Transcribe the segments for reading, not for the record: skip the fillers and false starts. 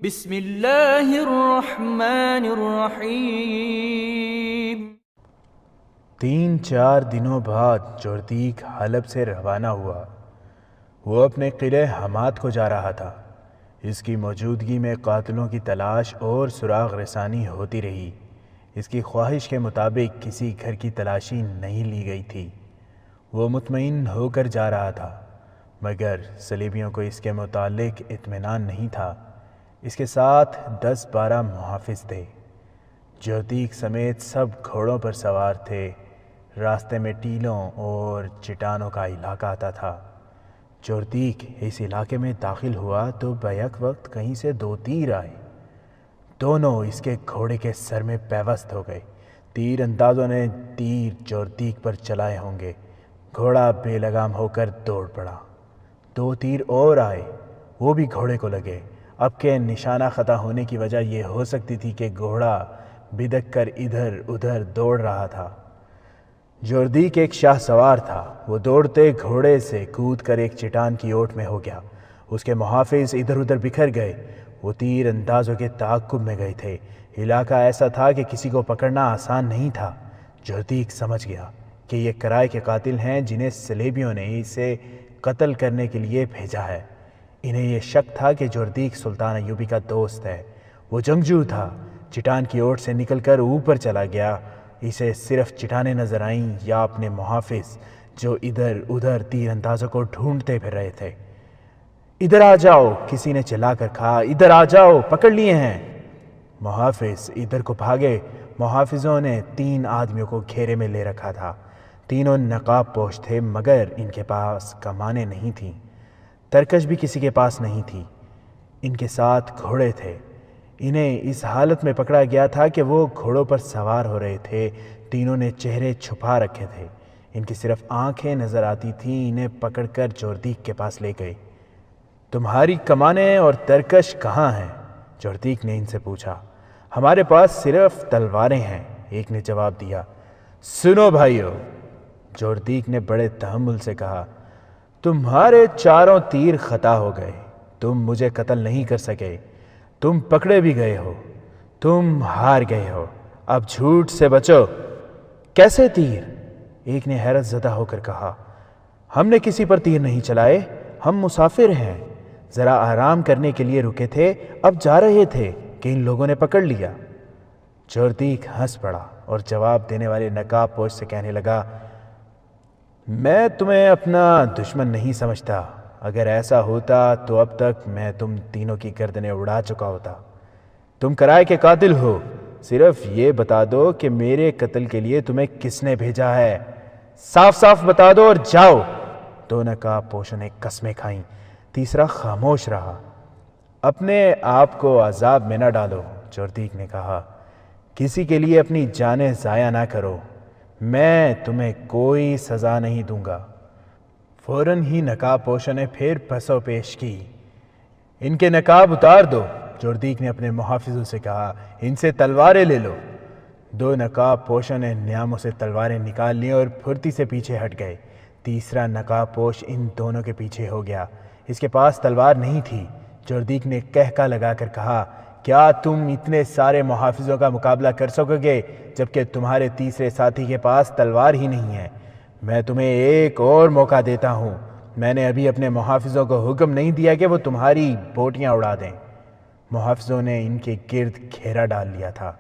بسم اللہ الرحمن الرحیم۔ 3-4 دنوں بعد جوردیک حلب سے روانہ ہوا۔ وہ اپنے قلعے حماد کو جا رہا تھا۔ اس کی موجودگی میں قاتلوں کی تلاش اور سراغ رسانی ہوتی رہی۔ اس کی خواہش کے مطابق کسی گھر کی تلاشی نہیں لی گئی تھی۔ وہ مطمئن ہو کر جا رہا تھا، مگر صلیبیوں کو اس کے متعلق اطمینان نہیں تھا۔ اس کے ساتھ 10-12 محافظ تھے۔ جوردیک سمیت سب گھوڑوں پر سوار تھے۔ راستے میں ٹیلوں اور چٹانوں کا علاقہ آتا تھا۔ جوردیک اس علاقے میں داخل ہوا تو بیک وقت کہیں سے 2 تیر آئے۔ دونوں اس کے گھوڑے کے سر میں پیوست ہو گئے۔ تیر اندازوں نے تیر جوردیک پر چلائے ہوں گے۔ گھوڑا بے لگام ہو کر دوڑ پڑا۔ 2 تیر اور آئے، وہ بھی گھوڑے کو لگے۔ اب کے نشانہ خطا ہونے کی وجہ یہ ہو سکتی تھی کہ گھوڑا بدک کر ادھر ادھر دوڑ رہا تھا۔ جوردیک ایک شاہ سوار تھا۔ وہ دوڑتے گھوڑے سے کود کر ایک چٹان کی اوٹ میں ہو گیا۔ اس کے محافظ ادھر ادھر بکھر گئے۔ وہ تیر اندازوں کے تعاقب میں گئے تھے۔ علاقہ ایسا تھا کہ کسی کو پکڑنا آسان نہیں تھا۔ جوردیک سمجھ گیا کہ یہ کرائے کے قاتل ہیں جنہیں صلیبیوں نے اسے قتل کرنے کے لیے بھیجا ہے۔ انہیں یہ شک تھا کہ جوردیک سلطان ایوبی کا دوست ہے۔ وہ جنگجو تھا۔ چٹان کی اوٹ سے نکل کر اوپر چلا گیا۔ اسے صرف چٹانیں نظر آئیں یا اپنے محافظ جو ادھر ادھر تیر اندازوں کو ڈھونڈتے پھر رہے تھے۔ ادھر آ جاؤ، کسی نے چلا کر کہا، ادھر آ جاؤ، پکڑ لیے ہیں۔ محافظ ادھر کو بھاگے۔ محافظوں نے 3 آدمیوں کو گھیرے میں لے رکھا تھا۔ تینوں نقاب پوش تھے، مگر ان کے پاس کمانیں نہیں تھیں۔ ترکش بھی کسی کے پاس نہیں تھی۔ ان کے ساتھ گھوڑے تھے۔ انہیں اس حالت میں پکڑا گیا تھا کہ وہ گھوڑوں پر سوار ہو رہے تھے۔ تینوں نے چہرے چھپا رکھے تھے۔ ان کی صرف آنکھیں نظر آتی تھیں۔ انہیں پکڑ کر جوردیک کے پاس لے گئے۔ تمہاری کمانیں اور ترکش کہاں ہیں؟ جوردیک نے ان سے پوچھا۔ ہمارے پاس صرف تلواریں ہیں، ایک نے جواب دیا۔ سنو بھائیو، جوردیک نے بڑے تحمل سے کہا، تمہارے 4 تیر خطا ہو گئے۔ تم مجھے قتل نہیں کر سکے۔ تم پکڑے بھی گئے ہو۔ تم ہار گئے ہو۔ اب جھوٹ سے بچو۔ کیسے تیر؟ ایک نے حیرت زدہ ہو کر کہا۔ ہم نے کسی پر تیر نہیں چلائے، ہم مسافر ہیں، ذرا آرام کرنے کے لیے رکے تھے، اب جا رہے تھے کہ ان لوگوں نے پکڑ لیا۔ جوردیک ہنس پڑا اور جواب دینے والے نقاب پوش سے کہنے لگا، میں تمہیں اپنا دشمن نہیں سمجھتا۔ اگر ایسا ہوتا تو اب تک میں تم تینوں کی گردنیں اڑا چکا ہوتا۔ تم کرائے کے قاتل ہو، صرف یہ بتا دو کہ میرے قتل کے لیے تمہیں کس نے بھیجا ہے۔ صاف صاف بتا دو اور جاؤ۔ 2 نقاب پوشوں نے قسمیں کھائیں۔ تیسرا خاموش رہا۔ اپنے آپ کو عذاب میں نہ ڈالو، جوردیک نے کہا۔ کسی کے لیے اپنی جانیں ضائع نہ کرو۔ میں تمہیں کوئی سزا نہیں دوں گا۔ فوراً ہی نقاب پوشوں نے پھر پسو پیش کی۔ ان کے نقاب اتار دو، جوردیک نے اپنے محافظوں سے کہا۔ ان سے تلواریں لے لو۔ 2 نقاب پوشوں نے نیاموں سے تلواریں نکال لیں اور پھرتی سے پیچھے ہٹ گئے۔ تیسرا نقاب پوش ان دونوں کے پیچھے ہو گیا۔ اس کے پاس تلوار نہیں تھی۔ جوردیک نے کہکا لگا کر کہا، کیا تم اتنے سارے محافظوں کا مقابلہ کر سکو گے جبکہ تمہارے تیسرے ساتھی کے پاس تلوار ہی نہیں ہے؟ میں تمہیں ایک اور موقع دیتا ہوں۔ میں نے ابھی اپنے محافظوں کو حکم نہیں دیا کہ وہ تمہاری بوٹیاں اڑا دیں۔ محافظوں نے ان کے گرد گھیرا ڈال لیا تھا۔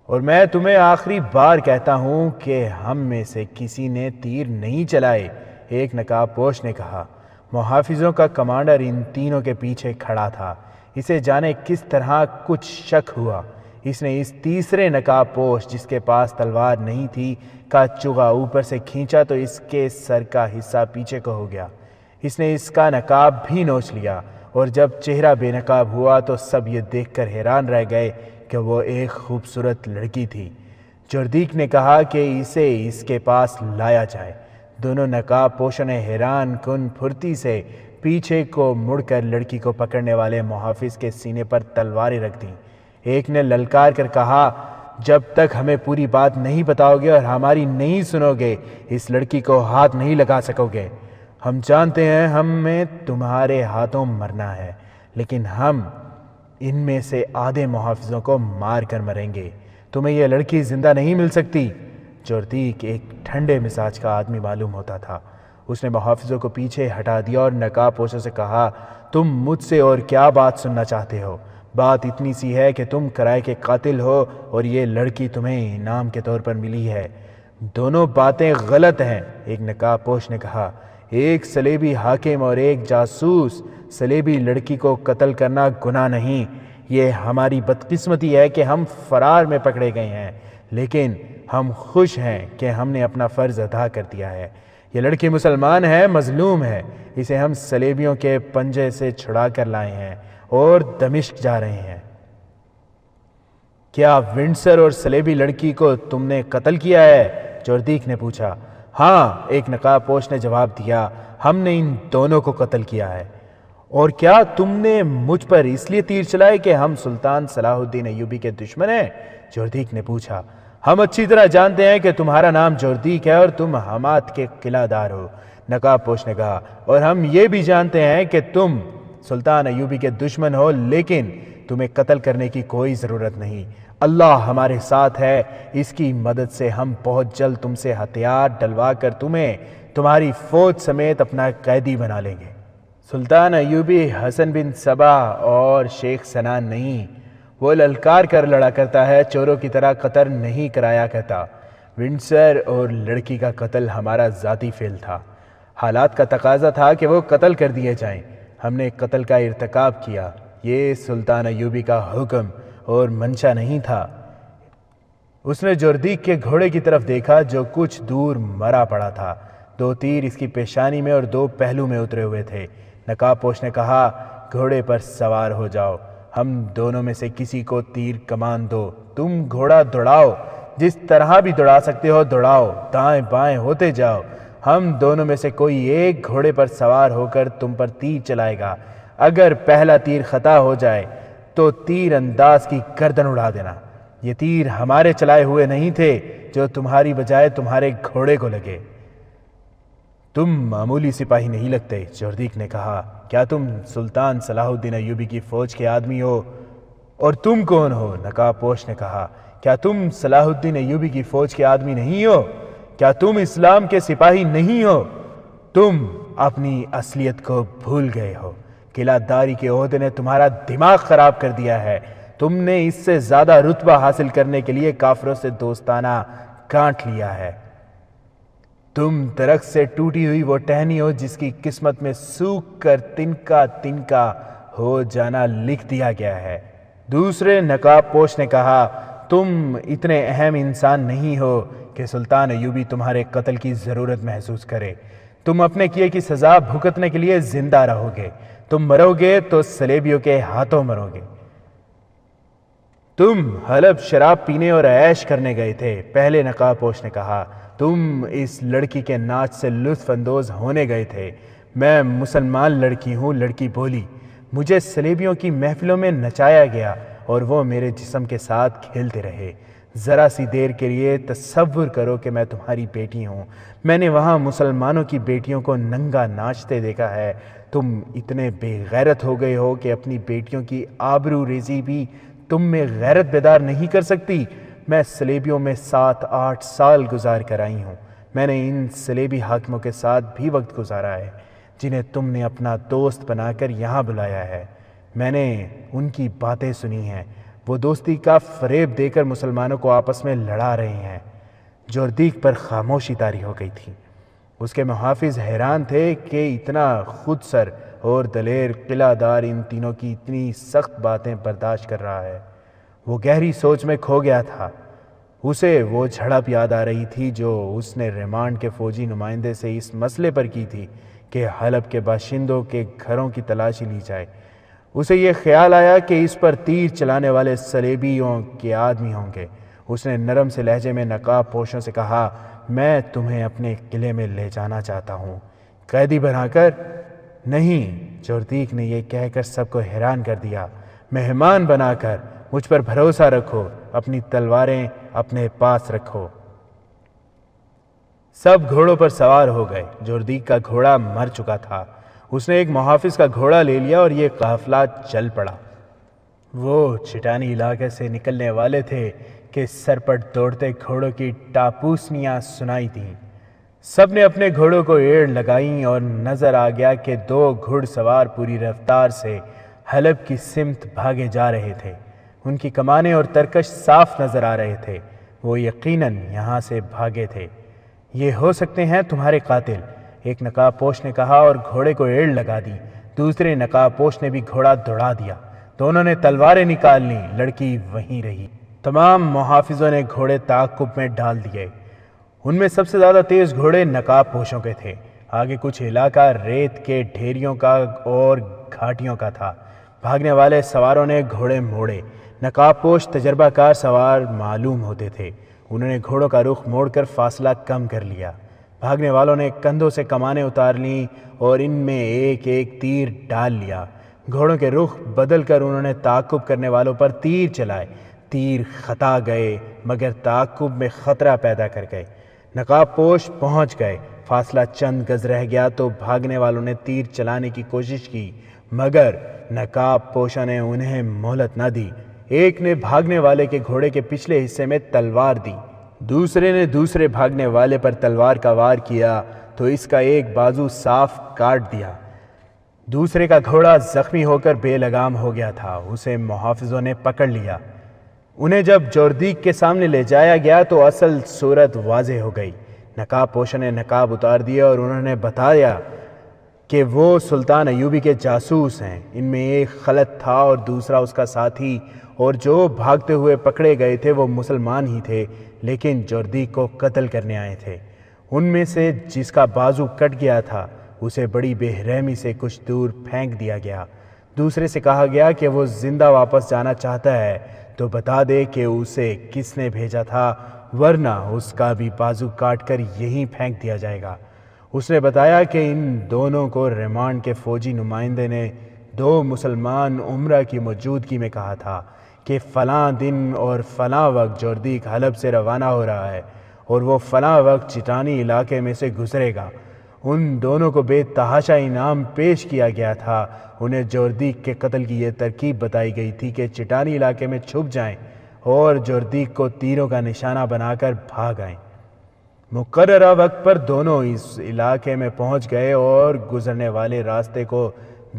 اور میں تمہیں آخری بار کہتا ہوں کہ ہم میں سے کسی نے تیر نہیں چلائے، ایک نقاب پوش نے کہا۔ محافظوں کا کمانڈر ان تینوں کے پیچھے کھڑا تھا۔ اسے جانے کس طرح کچھ شک ہوا۔ اس نے اس تیسرے نقاب پوش جس کے پاس تلوار نہیں تھی کا چوغا اوپر سے کھینچا تو اس کے سر کا حصہ پیچھے کو ہو گیا۔ اس نے اس کا نقاب بھی نوچ لیا، اور جب چہرہ بے نقاب ہوا تو سب یہ دیکھ کر حیران رہ گئے کہ وہ ایک خوبصورت لڑکی تھی۔ جوردیک نے کہا کہ اسے اس کے پاس لایا جائے۔ دونوں نقاب پوشوں نے حیران کن پھرتی سے پیچھے کو مڑ کر لڑکی کو پکڑنے والے محافظ کے سینے پر تلواریں رکھ دیں۔ ایک نے للکار کر کہا، جب تک ہمیں پوری بات نہیں بتاؤ گے اور ہماری نہیں سنو گے، اس لڑکی کو ہاتھ نہیں لگا سکو گے۔ ہم جانتے ہیں ہمیں تمہارے ہاتھوں مرنا ہے، لیکن ہم ان میں سے آدھے محافظوں کو مار کر مریں گے، تمہیں یہ لڑکی زندہ نہیں مل سکتی۔ جوردیک ایک ٹھنڈے مزاج کا آدمی معلوم ہوتا تھا۔ اس نے محافظوں کو پیچھے ہٹا دیا اور نقاب پوشوں سے کہا، تم مجھ سے اور کیا بات سننا چاہتے ہو؟ بات اتنی سی ہے کہ تم کرائے کے قاتل ہو اور یہ لڑکی تمہیں انعام کے طور پر ملی ہے۔ دونوں باتیں غلط ہیں، ایک نقاب پوش نے کہا۔ ایک صلیبی حاکم اور ایک جاسوس صلیبی لڑکی کو قتل کرنا گناہ نہیں۔ یہ ہماری بدقسمتی ہے کہ ہم فرار میں پکڑے گئے ہیں، لیکن ہم خوش ہیں کہ ہم نے اپنا فرض ادا کر دیا ہے۔ یہ لڑکی مسلمان ہے، مظلوم ہے، اسے ہم صلیبیوں کے پنجے سے چھڑا کر لائے ہیں اور دمشق جا رہے ہیں۔ کیا ونڈسر اور صلیبی لڑکی کو تم نے قتل کیا ہے؟ جوردیک نے پوچھا۔ ہاں، ایک نقاب پوش نے جواب دیا، ہم نے ان دونوں کو قتل کیا ہے۔ اور کیا تم نے مجھ پر اس لیے تیر چلائے کہ ہم سلطان صلاح الدین ایوبی کے دشمن ہیں؟ جوردیک نے پوچھا۔ ہم اچھی طرح جانتے ہیں کہ تمہارا نام جوردیک ہے اور تم حمات کے قلعہ دار ہو، نقاب پوش نے کہا، اور ہم یہ بھی جانتے ہیں کہ تم سلطان ایوبی کے دشمن ہو، لیکن تمہیں قتل کرنے کی کوئی ضرورت نہیں۔ اللہ ہمارے ساتھ ہے، اس کی مدد سے ہم بہت جلد تم سے ہتھیار ڈلوا کر تمہیں تمہاری فوج سمیت اپنا قیدی بنا لیں گے۔ سلطان ایوبی حسن بن صبا اور شیخ سنان نہیں، وہ للکار کر لڑا کرتا ہے، چوروں کی طرح قتل نہیں کرایا کرتا۔ ونڈسر اور لڑکی کا قتل ہمارا ذاتی فعل تھا، حالات کا تقاضا تھا کہ وہ قتل کر دیے جائیں، ہم نے قتل کا ارتکاب کیا، یہ سلطان ایوبی کا حکم اور منشا نہیں تھا۔ اس نے جوردیک کے گھوڑے کی طرف دیکھا جو کچھ دور مرا پڑا تھا، 2 تیر اس کی پیشانی میں اور 2 پہلو میں اترے ہوئے تھے۔ نقاب پوش نے کہا، گھوڑے پر سوار ہو جاؤ، ہم دونوں میں سے کسی کو تیر کمان دو، تم گھوڑا دوڑاؤ، جس طرح بھی دوڑا سکتے ہو دوڑاؤ، دائیں بائیں ہوتے جاؤ، ہم دونوں میں سے کوئی ایک گھوڑے پر سوار ہو کر تم پر تیر چلائے گا، اگر پہلا تیر خطا ہو جائے تو تیر انداز کی گردن اڑا دینا۔ یہ تیر ہمارے چلائے ہوئے نہیں تھے جو تمہاری بجائے تمہارے گھوڑے کو لگے۔ تم معمولی سپاہی نہیں لگتے، جوردیک نے کہا، کیا تم سلطان صلاح الدین ایوبی کی فوج کے آدمی ہو؟ اور تم کون ہو؟ نقاب پوش نے کہا، کیا تم صلاح الدین ایوبی کی فوج کے آدمی نہیں ہو؟ کیا تم اسلام کے سپاہی نہیں ہو؟ تم اپنی اصلیت کو بھول گئے ہو، قلعہ داری کے عہدے نے تمہارا دماغ خراب کر دیا ہے، تم نے اس سے زیادہ رتبہ حاصل کرنے کے لیے کافروں سے دوستانہ گانٹھ لیا ہے۔ تم درخت سے ٹوٹی ہوئی وہ ٹہنی ہو جس کی قسمت میں سوکھ کر تنکا تنکا ہو جانا لکھ دیا گیا ہے۔ دوسرے نقاب پوش نے کہا، تم اتنے اہم انسان نہیں ہو کہ سلطان ایوبی تمہارے قتل کی ضرورت محسوس کرے، تم اپنے کیے کی سزا بھگتنے کے لیے زندہ رہو گے، تم مرو گے تو صلیبیوں کے ہاتھوں مرو گے۔ تم حلب شراب پینے اور عیش کرنے گئے تھے، پہلے نقاب پوش نے کہا، تم اس لڑکی کے ناچ سے لطف اندوز ہونے گئے تھے۔ میں مسلمان لڑکی ہوں، لڑکی بولی، مجھے صلیبیوں کی محفلوں میں نچایا گیا اور وہ میرے جسم کے ساتھ کھیلتے رہے۔ ذرا سی دیر کے لیے تصور کرو کہ میں تمہاری بیٹی ہوں، میں نے وہاں مسلمانوں کی بیٹیوں کو ننگا ناچتے دیکھا ہے، تم اتنے بے غیرت ہو گئے ہو کہ اپنی بیٹیوں کی آبرو ریزی بھی تم میں غیرت بیدار نہیں کر سکتی۔ میں صلیبیوں میں 7-8 سال گزار کر آئی ہوں، میں نے ان صلیبی حاکموں کے ساتھ بھی وقت گزارا ہے جنہیں تم نے اپنا دوست بنا کر یہاں بلایا ہے، میں نے ان کی باتیں سنی ہیں، وہ دوستی کا فریب دے کر مسلمانوں کو آپس میں لڑا رہے ہیں۔ جوردیک پر خاموشی طاری ہو گئی تھی، اس کے محافظ حیران تھے کہ اتنا خود سر اور دلیر قلعہ دار ان تینوں کی اتنی سخت باتیں برداشت کر رہا ہے۔ وہ گہری سوچ میں کھو گیا تھا، اسے وہ جھڑپ یاد آ رہی تھی جو اس نے ریمانڈ کے فوجی نمائندے سے اس مسئلے پر کی تھی کہ حلب کے باشندوں کے گھروں کی تلاشی لی جائے۔ اسے یہ خیال آیا کہ اس پر تیر چلانے والے صلیبیوں کے آدمی ہوں گے۔ اس نے نرم سے لہجے میں نقاب پوشوں سے کہا، میں تمہیں اپنے قلعے میں لے جانا چاہتا ہوں، قیدی بنا کر نہیں۔ جوردیک نے یہ کہہ کر سب کو حیران کر دیا، مہمان بنا کر، مجھ پر بھروسہ رکھو، اپنی تلواریں اپنے پاس رکھو۔ سب گھوڑوں پر سوار ہو گئے، جوردیک کا گھوڑا مر چکا تھا، اس نے ایک محافظ کا گھوڑا لے لیا اور یہ قافلہ چل پڑا۔ وہ چٹانی علاقے سے نکلنے والے تھے کہ سرپٹ دوڑتے گھوڑوں کی ٹاپوسنیاں سنائی تھیں۔ سب نے اپنے گھوڑوں کو ایڑ لگائیں اور نظر آ گیا کہ 2 گھڑ سوار پوری رفتار سے حلب کی سمت بھاگے جا رہے تھے۔ ان کی کمانیں اور ترکش صاف نظر آ رہے تھے۔ وہ یقیناً یہاں سے بھاگے تھے۔ یہ ہو سکتے ہیں تمہارے قاتل، ایک نقاب پوش نے کہا اور گھوڑے کو ایڑ لگا دی۔ دوسرے نقاب پوش نے بھی گھوڑا دوڑا دیا۔ دونوں نے تلواریں نکال لیں، لڑکی وہیں رہی۔ تمام محافظوں نے گھوڑے تعاقب میں ڈال دیے۔ ان میں سب سے زیادہ تیز گھوڑے نقاب پوشوں کے تھے۔ آگے کچھ علاقہ ریت کے ڈھیریوں کا اور گھاٹیوں کا تھا۔ بھاگنے والے سواروں نے گھوڑے موڑے۔ نقاب پوش تجربہ کار سوار معلوم ہوتے تھے۔ انہوں نے گھوڑوں کا رخ موڑ کر فاصلہ کم کر لیا۔ بھاگنے والوں نے کندھوں سے کمانیں اتار لیں اور ان میں ایک ایک تیر ڈال لیا۔ گھوڑوں کے رخ بدل کر انہوں نے تعاقب کرنے والوں پر تیر چلائے۔ تیر خطا گئے مگر تعاقب میں خطرہ پیدا کر گئے۔ نقاب پوش پہنچ گئے۔ فاصلہ چند گز رہ گیا تو بھاگنے والوں نے تیر چلانے کی کوشش کی مگر نقاب پوشوں نے انہیں مہلت نہ دی۔ ایک نے بھاگنے والے کے گھوڑے کے پچھلے حصے میں تلوار دی۔ دوسرے نے دوسرے بھاگنے والے پر تلوار کا وار کیا تو اس کا ایک بازو صاف کاٹ دیا۔ دوسرے کا گھوڑا زخمی ہو کر بے لگام ہو گیا تھا۔ اسے محافظوں نے پکڑ لیا۔ انہیں جب جوردیک کے سامنے لے جایا گیا تو اصل صورت واضح ہو گئی۔ نقاب پوشوں نے نقاب اتار دیا اور انہوں نے بتایا کہ وہ سلطان ایوبی کے جاسوس ہیں۔ ان میں ایک خلط تھا اور دوسرا اس کا ساتھی، اور جو بھاگتے ہوئے پکڑے گئے تھے وہ مسلمان ہی تھے لیکن جوردیک کو قتل کرنے آئے تھے۔ ان میں سے جس کا بازو کٹ گیا تھا اسے بڑی بے رحمی سے کچھ دور پھینک دیا گیا۔ دوسرے سے کہا گیا کہ وہ زندہ واپس جانا چاہتا ہے تو بتا دے کہ اسے کس نے بھیجا تھا، ورنہ اس کا بھی بازو کاٹ کر یہیں پھینک دیا جائے گا۔ اس نے بتایا کہ ان دونوں کو ریمانڈ کے فوجی نمائندے نے 2 مسلمان امراء کی موجودگی میں کہا تھا کہ فلاں دن اور فلاں وقت جوردیک حلب سے روانہ ہو رہا ہے اور وہ فلاں وقت چٹانی علاقے میں سے گزرے گا۔ ان دونوں کو بے تحاشا انعام پیش کیا گیا تھا۔ انہیں جوردیک کے قتل کی یہ ترکیب بتائی گئی تھی کہ چٹانی علاقے میں چھپ جائیں اور جوردیک کو تیروں کا نشانہ بنا کر بھاگ آئیں۔ مقررہ وقت پر دونوں اس علاقے میں پہنچ گئے اور گزرنے والے راستے کو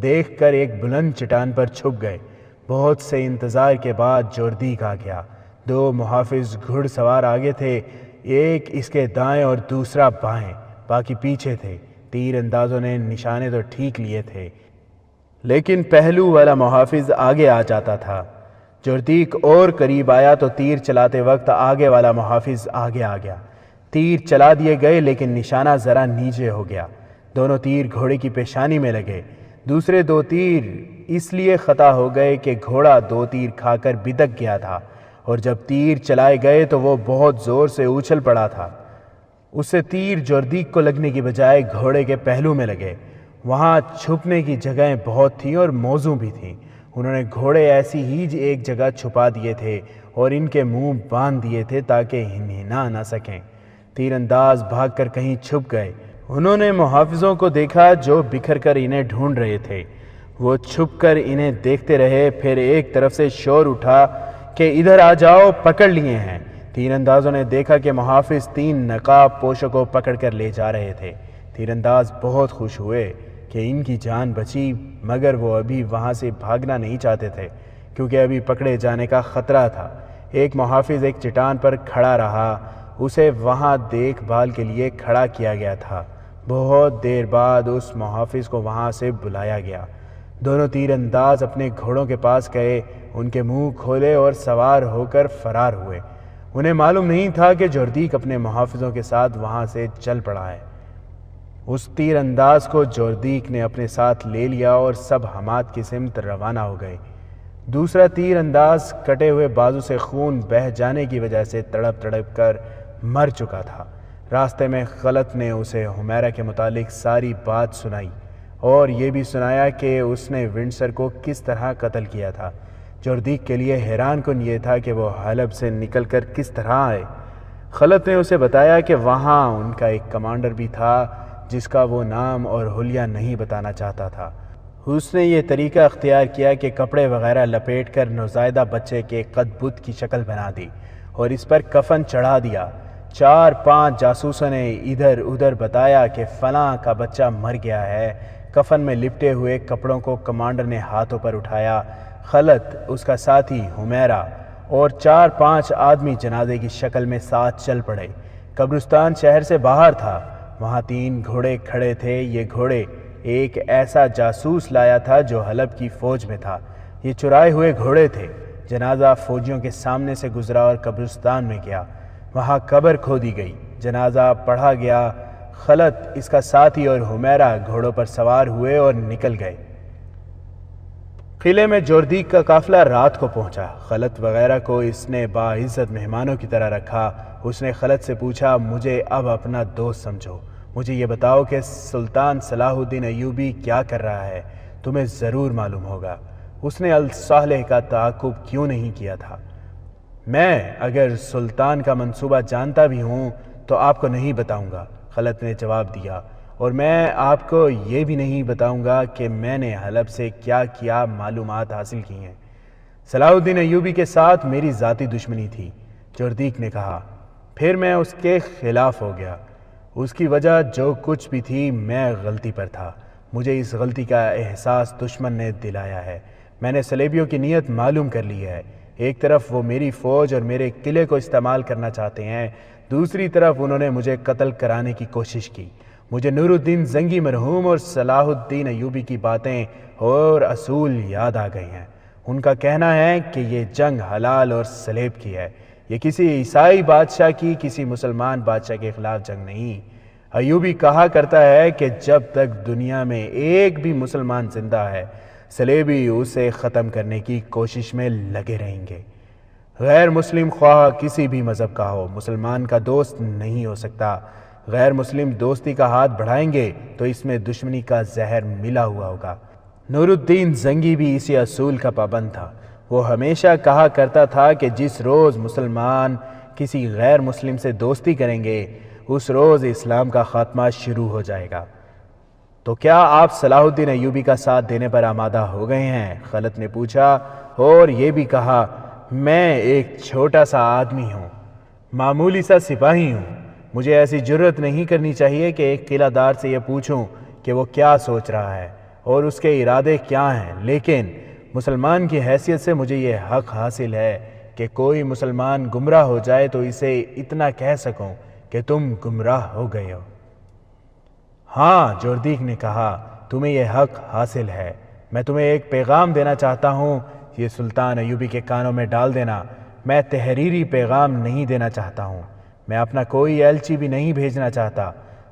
دیکھ کر ایک بلند چٹان پر چھپ گئے۔ بہت سے انتظار کے بعد جوردیک آ گیا۔ 2 محافظ گھڑ سوار آگے تھے، ایک اس کے دائیں اور دوسرا بائیں، باقی پیچھے تھے۔ تیر اندازوں نے نشانے تو ٹھیک لیے تھے لیکن پہلو والا محافظ آگے آ جاتا تھا۔ جوردیک اور قریب آیا تو تیر چلاتے وقت آگے والا محافظ آگے آ گیا۔ تیر چلا دیے گئے لیکن نشانہ ذرا نیچے ہو گیا۔ دونوں تیر گھوڑے کی پیشانی میں لگے۔ دوسرے 2 تیر اس لیے خطا ہو گئے کہ گھوڑا 2 تیر کھا کر بدک گیا تھا اور جب تیر چلائے گئے تو وہ بہت زور سے اچھل پڑا تھا۔ اس سے تیر جوردیک کو لگنے کی بجائے گھوڑے کے پہلو میں لگے۔ وہاں چھپنے کی جگہیں بہت تھیں اور موزوں بھی تھیں۔ انہوں نے گھوڑے ایسی ہی ایک جگہ چھپا دیے تھے اور ان کے منہ باندھ دیے تھے تاکہ ہنا نہ سکیں۔ تیر انداز بھاگ کر کہیں چھپ گئے۔ انہوں نے محافظوں کو دیکھا جو بکھر کر انہیں ڈھونڈ رہے تھے۔ وہ چھپ کر انہیں دیکھتے رہے۔ پھر ایک طرف سے شور اٹھا کہ ادھر آ جاؤ، پکڑ لیے ہیں۔ تیر اندازوں نے دیکھا کہ محافظ 3 نقاب پوشوں کو پکڑ کر لے جا رہے تھے۔ تیر انداز بہت خوش ہوئے کہ ان کی جان بچی مگر وہ ابھی وہاں سے بھاگنا نہیں چاہتے تھے کیونکہ ابھی پکڑے جانے کا خطرہ تھا۔ ایک محافظ ایک چٹان پر کھڑا رہا، اسے وہاں دیکھ بھال کے لیے کھڑا کیا گیا تھا۔ بہت دیر بعد اس محافظ کو وہاں سے بلایا گیا۔ دونوں تیر انداز اپنے گھوڑوں کے پاس گئے، ان کے منہ کھولے اور سوار ہو کر فرار ہوئے۔ انہیں معلوم نہیں تھا کہ جوردیک اپنے محافظوں کے ساتھ وہاں سے چل پڑا ہے۔ اس تیر انداز کو جوردیک نے اپنے ساتھ لے لیا اور سب حمات کی سمت روانہ ہو گئے۔ دوسرا تیر انداز کٹے ہوئے بازو سے خون بہہ جانے کی وجہ سے تڑپ تڑپ کر مر چکا تھا۔ راستے میں خلط نے اسے حمیرہ کے متعلق ساری بات سنائی اور یہ بھی سنایا کہ اس نے ونڈسر کو کس طرح قتل کیا تھا۔ جوردیک کے لیے حیران کن یہ تھا کہ وہ حلب سے نکل کر کس طرح آئے۔ خلط نے اسے بتایا کہ وہاں ان کا ایک کمانڈر بھی تھا جس کا وہ نام اور حلیہ نہیں بتانا چاہتا تھا۔ اس نے یہ طریقہ اختیار کیا کہ کپڑے وغیرہ لپیٹ کر نوزائیدہ بچے کے قد بت کی شکل بنا دی اور اس پر کفن چڑھا دیا۔ 4-5 جاسوسوں نے ادھر ادھر بتایا کہ فلاں کا بچہ مر گیا ہے۔ کفن میں لپٹے ہوئے کپڑوں کو کمانڈر نے ہاتھوں پر اٹھایا۔ خلت، اس کا ساتھی حمیرہ اور 4-5 آدمی جنازے کی شکل میں ساتھ چل پڑے۔ قبرستان شہر سے باہر تھا۔ وہاں 3 گھوڑے کھڑے تھے۔ یہ گھوڑے ایک ایسا جاسوس لایا تھا جو حلب کی فوج میں تھا۔ یہ چرائے ہوئے گھوڑے تھے۔ جنازہ فوجیوں کے سامنے سے گزرا اور قبرستان میں گیا۔ وہاں قبر کھودی گئی، جنازہ پڑھا گیا۔ خلت، اس کا ساتھی اور حمیرہ گھوڑوں پر سوار ہوئے اور نکل گئے۔ قلعے میں جوردیک کا قافلہ رات کو پہنچا۔ خلت وغیرہ کو اس نے باعزت مہمانوں کی طرح رکھا۔ اس نے خلت سے پوچھا، مجھے اب اپنا دوست سمجھو، مجھے یہ بتاؤ کہ سلطان صلاح الدین ایوبی کیا کر رہا ہے، تمہیں ضرور معلوم ہوگا۔ اس نے الصالح کا تعاقب کیوں نہیں کیا تھا؟ میں اگر سلطان کا منصوبہ جانتا بھی ہوں تو آپ کو نہیں بتاؤں گا، خلت نے جواب دیا، اور میں آپ کو یہ بھی نہیں بتاؤں گا کہ میں نے حلب سے کیا کیا معلومات حاصل کی ہیں۔ صلاح الدین ایوبی کے ساتھ میری ذاتی دشمنی تھی، جوردیک نے کہا، پھر میں اس کے خلاف ہو گیا۔ اس کی وجہ جو کچھ بھی تھی، میں غلطی پر تھا۔ مجھے اس غلطی کا احساس دشمن نے دلایا ہے۔ میں نے صلیبیوں کی نیت معلوم کر لی ہے۔ ایک طرف وہ میری فوج اور میرے قلعے کو استعمال کرنا چاہتے ہیں، دوسری طرف انہوں نے مجھے قتل کرانے کی کوشش کی۔ مجھے نور الدین زنگی مرحوم اور صلاح الدین ایوبی کی باتیں اور اصول یاد آ گئی ہیں۔ ان کا کہنا ہے کہ یہ جنگ حلال اور صلیب کی ہے۔ یہ کسی عیسائی بادشاہ کی کسی مسلمان بادشاہ کے خلاف جنگ نہیں۔ ایوبی کہا کرتا ہے کہ جب تک دنیا میں ایک بھی مسلمان زندہ ہے، صلیبی اسے ختم کرنے کی کوشش میں لگے رہیں گے۔ غیر مسلم خواہ کسی بھی مذہب کا ہو، مسلمان کا دوست نہیں ہو سکتا۔ غیر مسلم دوستی کا ہاتھ بڑھائیں گے تو اس میں دشمنی کا زہر ملا ہوا ہوگا۔ نور الدین زنگی بھی اسی اصول کا پابند تھا۔ وہ ہمیشہ کہا کرتا تھا کہ جس روز مسلمان کسی غیر مسلم سے دوستی کریں گے، اس روز اسلام کا خاتمہ شروع ہو جائے گا۔ تو کیا آپ صلاح الدین ایوبی کا ساتھ دینے پر آمادہ ہو گئے ہیں؟ خلت نے پوچھا، اور یہ بھی کہا، میں ایک چھوٹا سا آدمی ہوں، معمولی سا سپاہی ہوں۔ مجھے ایسی جرت نہیں کرنی چاہیے کہ ایک قلعہ دار سے یہ پوچھوں کہ وہ کیا سوچ رہا ہے اور اس کے ارادے کیا ہیں، لیکن مسلمان کی حیثیت سے مجھے یہ حق حاصل ہے کہ کوئی مسلمان گمراہ ہو جائے تو اسے اتنا کہہ سکوں کہ تم گمراہ ہو گئے ہو۔ ہاں، جوردیک نے کہا، تمہیں یہ حق حاصل ہے۔ میں تمہیں ایک پیغام دینا چاہتا ہوں، یہ سلطان ایوبی کے کانوں میں ڈال دینا۔ میں تحریری پیغام نہیں دینا چاہتا ہوں، میں اپنا کوئی ایلچی بھی نہیں بھیجنا چاہتا۔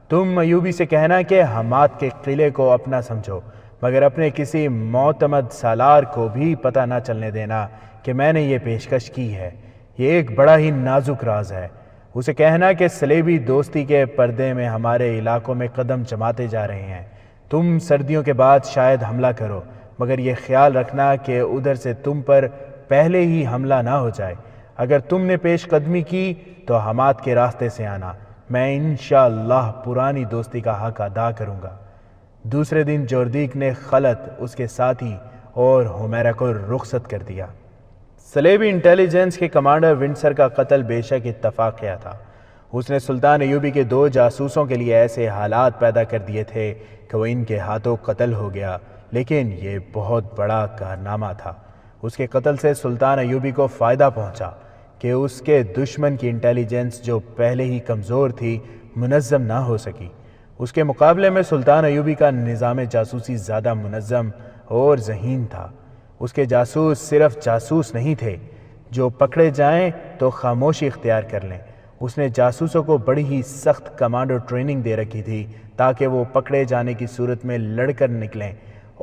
تم ایوبی سے کہنا کہ حمات کے قلعے کو اپنا سمجھو، مگر اپنے کسی معتمد سالار کو بھی پتہ نہ چلنے دینا کہ میں نے یہ پیشکش کی ہے۔ یہ ایک بڑا ہی نازک راز ہے۔ اسے کہنا کہ صلیبی دوستی کے پردے میں ہمارے علاقوں میں قدم جماتے جا رہے ہیں۔ تم سردیوں کے بعد شاید حملہ کرو، مگر یہ خیال رکھنا کہ ادھر سے تم پر پہلے ہی حملہ نہ ہو جائے۔ اگر تم نے پیش قدمی کی تو حمات کے راستے سے آنا، میں انشاءاللہ پرانی دوستی کا حق ادا کروں گا۔ دوسرے دن جوردیک نے خلت، اس کے ساتھی اور حمیرہ کو رخصت کر دیا۔ صلیبی انٹیلیجنس کے کمانڈر ونڈسر کا قتل بے شک اتفاق کیا تھا۔ اس نے سلطان ایوبی کے 2 جاسوسوں کے لیے ایسے حالات پیدا کر دیے تھے کہ وہ ان کے ہاتھوں قتل ہو گیا، لیکن یہ بہت بڑا کارنامہ تھا۔ اس کے قتل سے سلطان ایوبی کو فائدہ پہنچا کہ اس کے دشمن کی انٹیلیجنس جو پہلے ہی کمزور تھی، منظم نہ ہو سکی۔ اس کے مقابلے میں سلطان ایوبی کا نظام جاسوسی زیادہ منظم اور ذہین تھا۔ اس کے جاسوس صرف جاسوس نہیں تھے جو پکڑے جائیں تو خاموشی اختیار کر لیں۔ اس نے جاسوسوں کو بڑی ہی سخت کمانڈو ٹریننگ دے رکھی تھی تاکہ وہ پکڑے جانے کی صورت میں لڑ کر نکلیں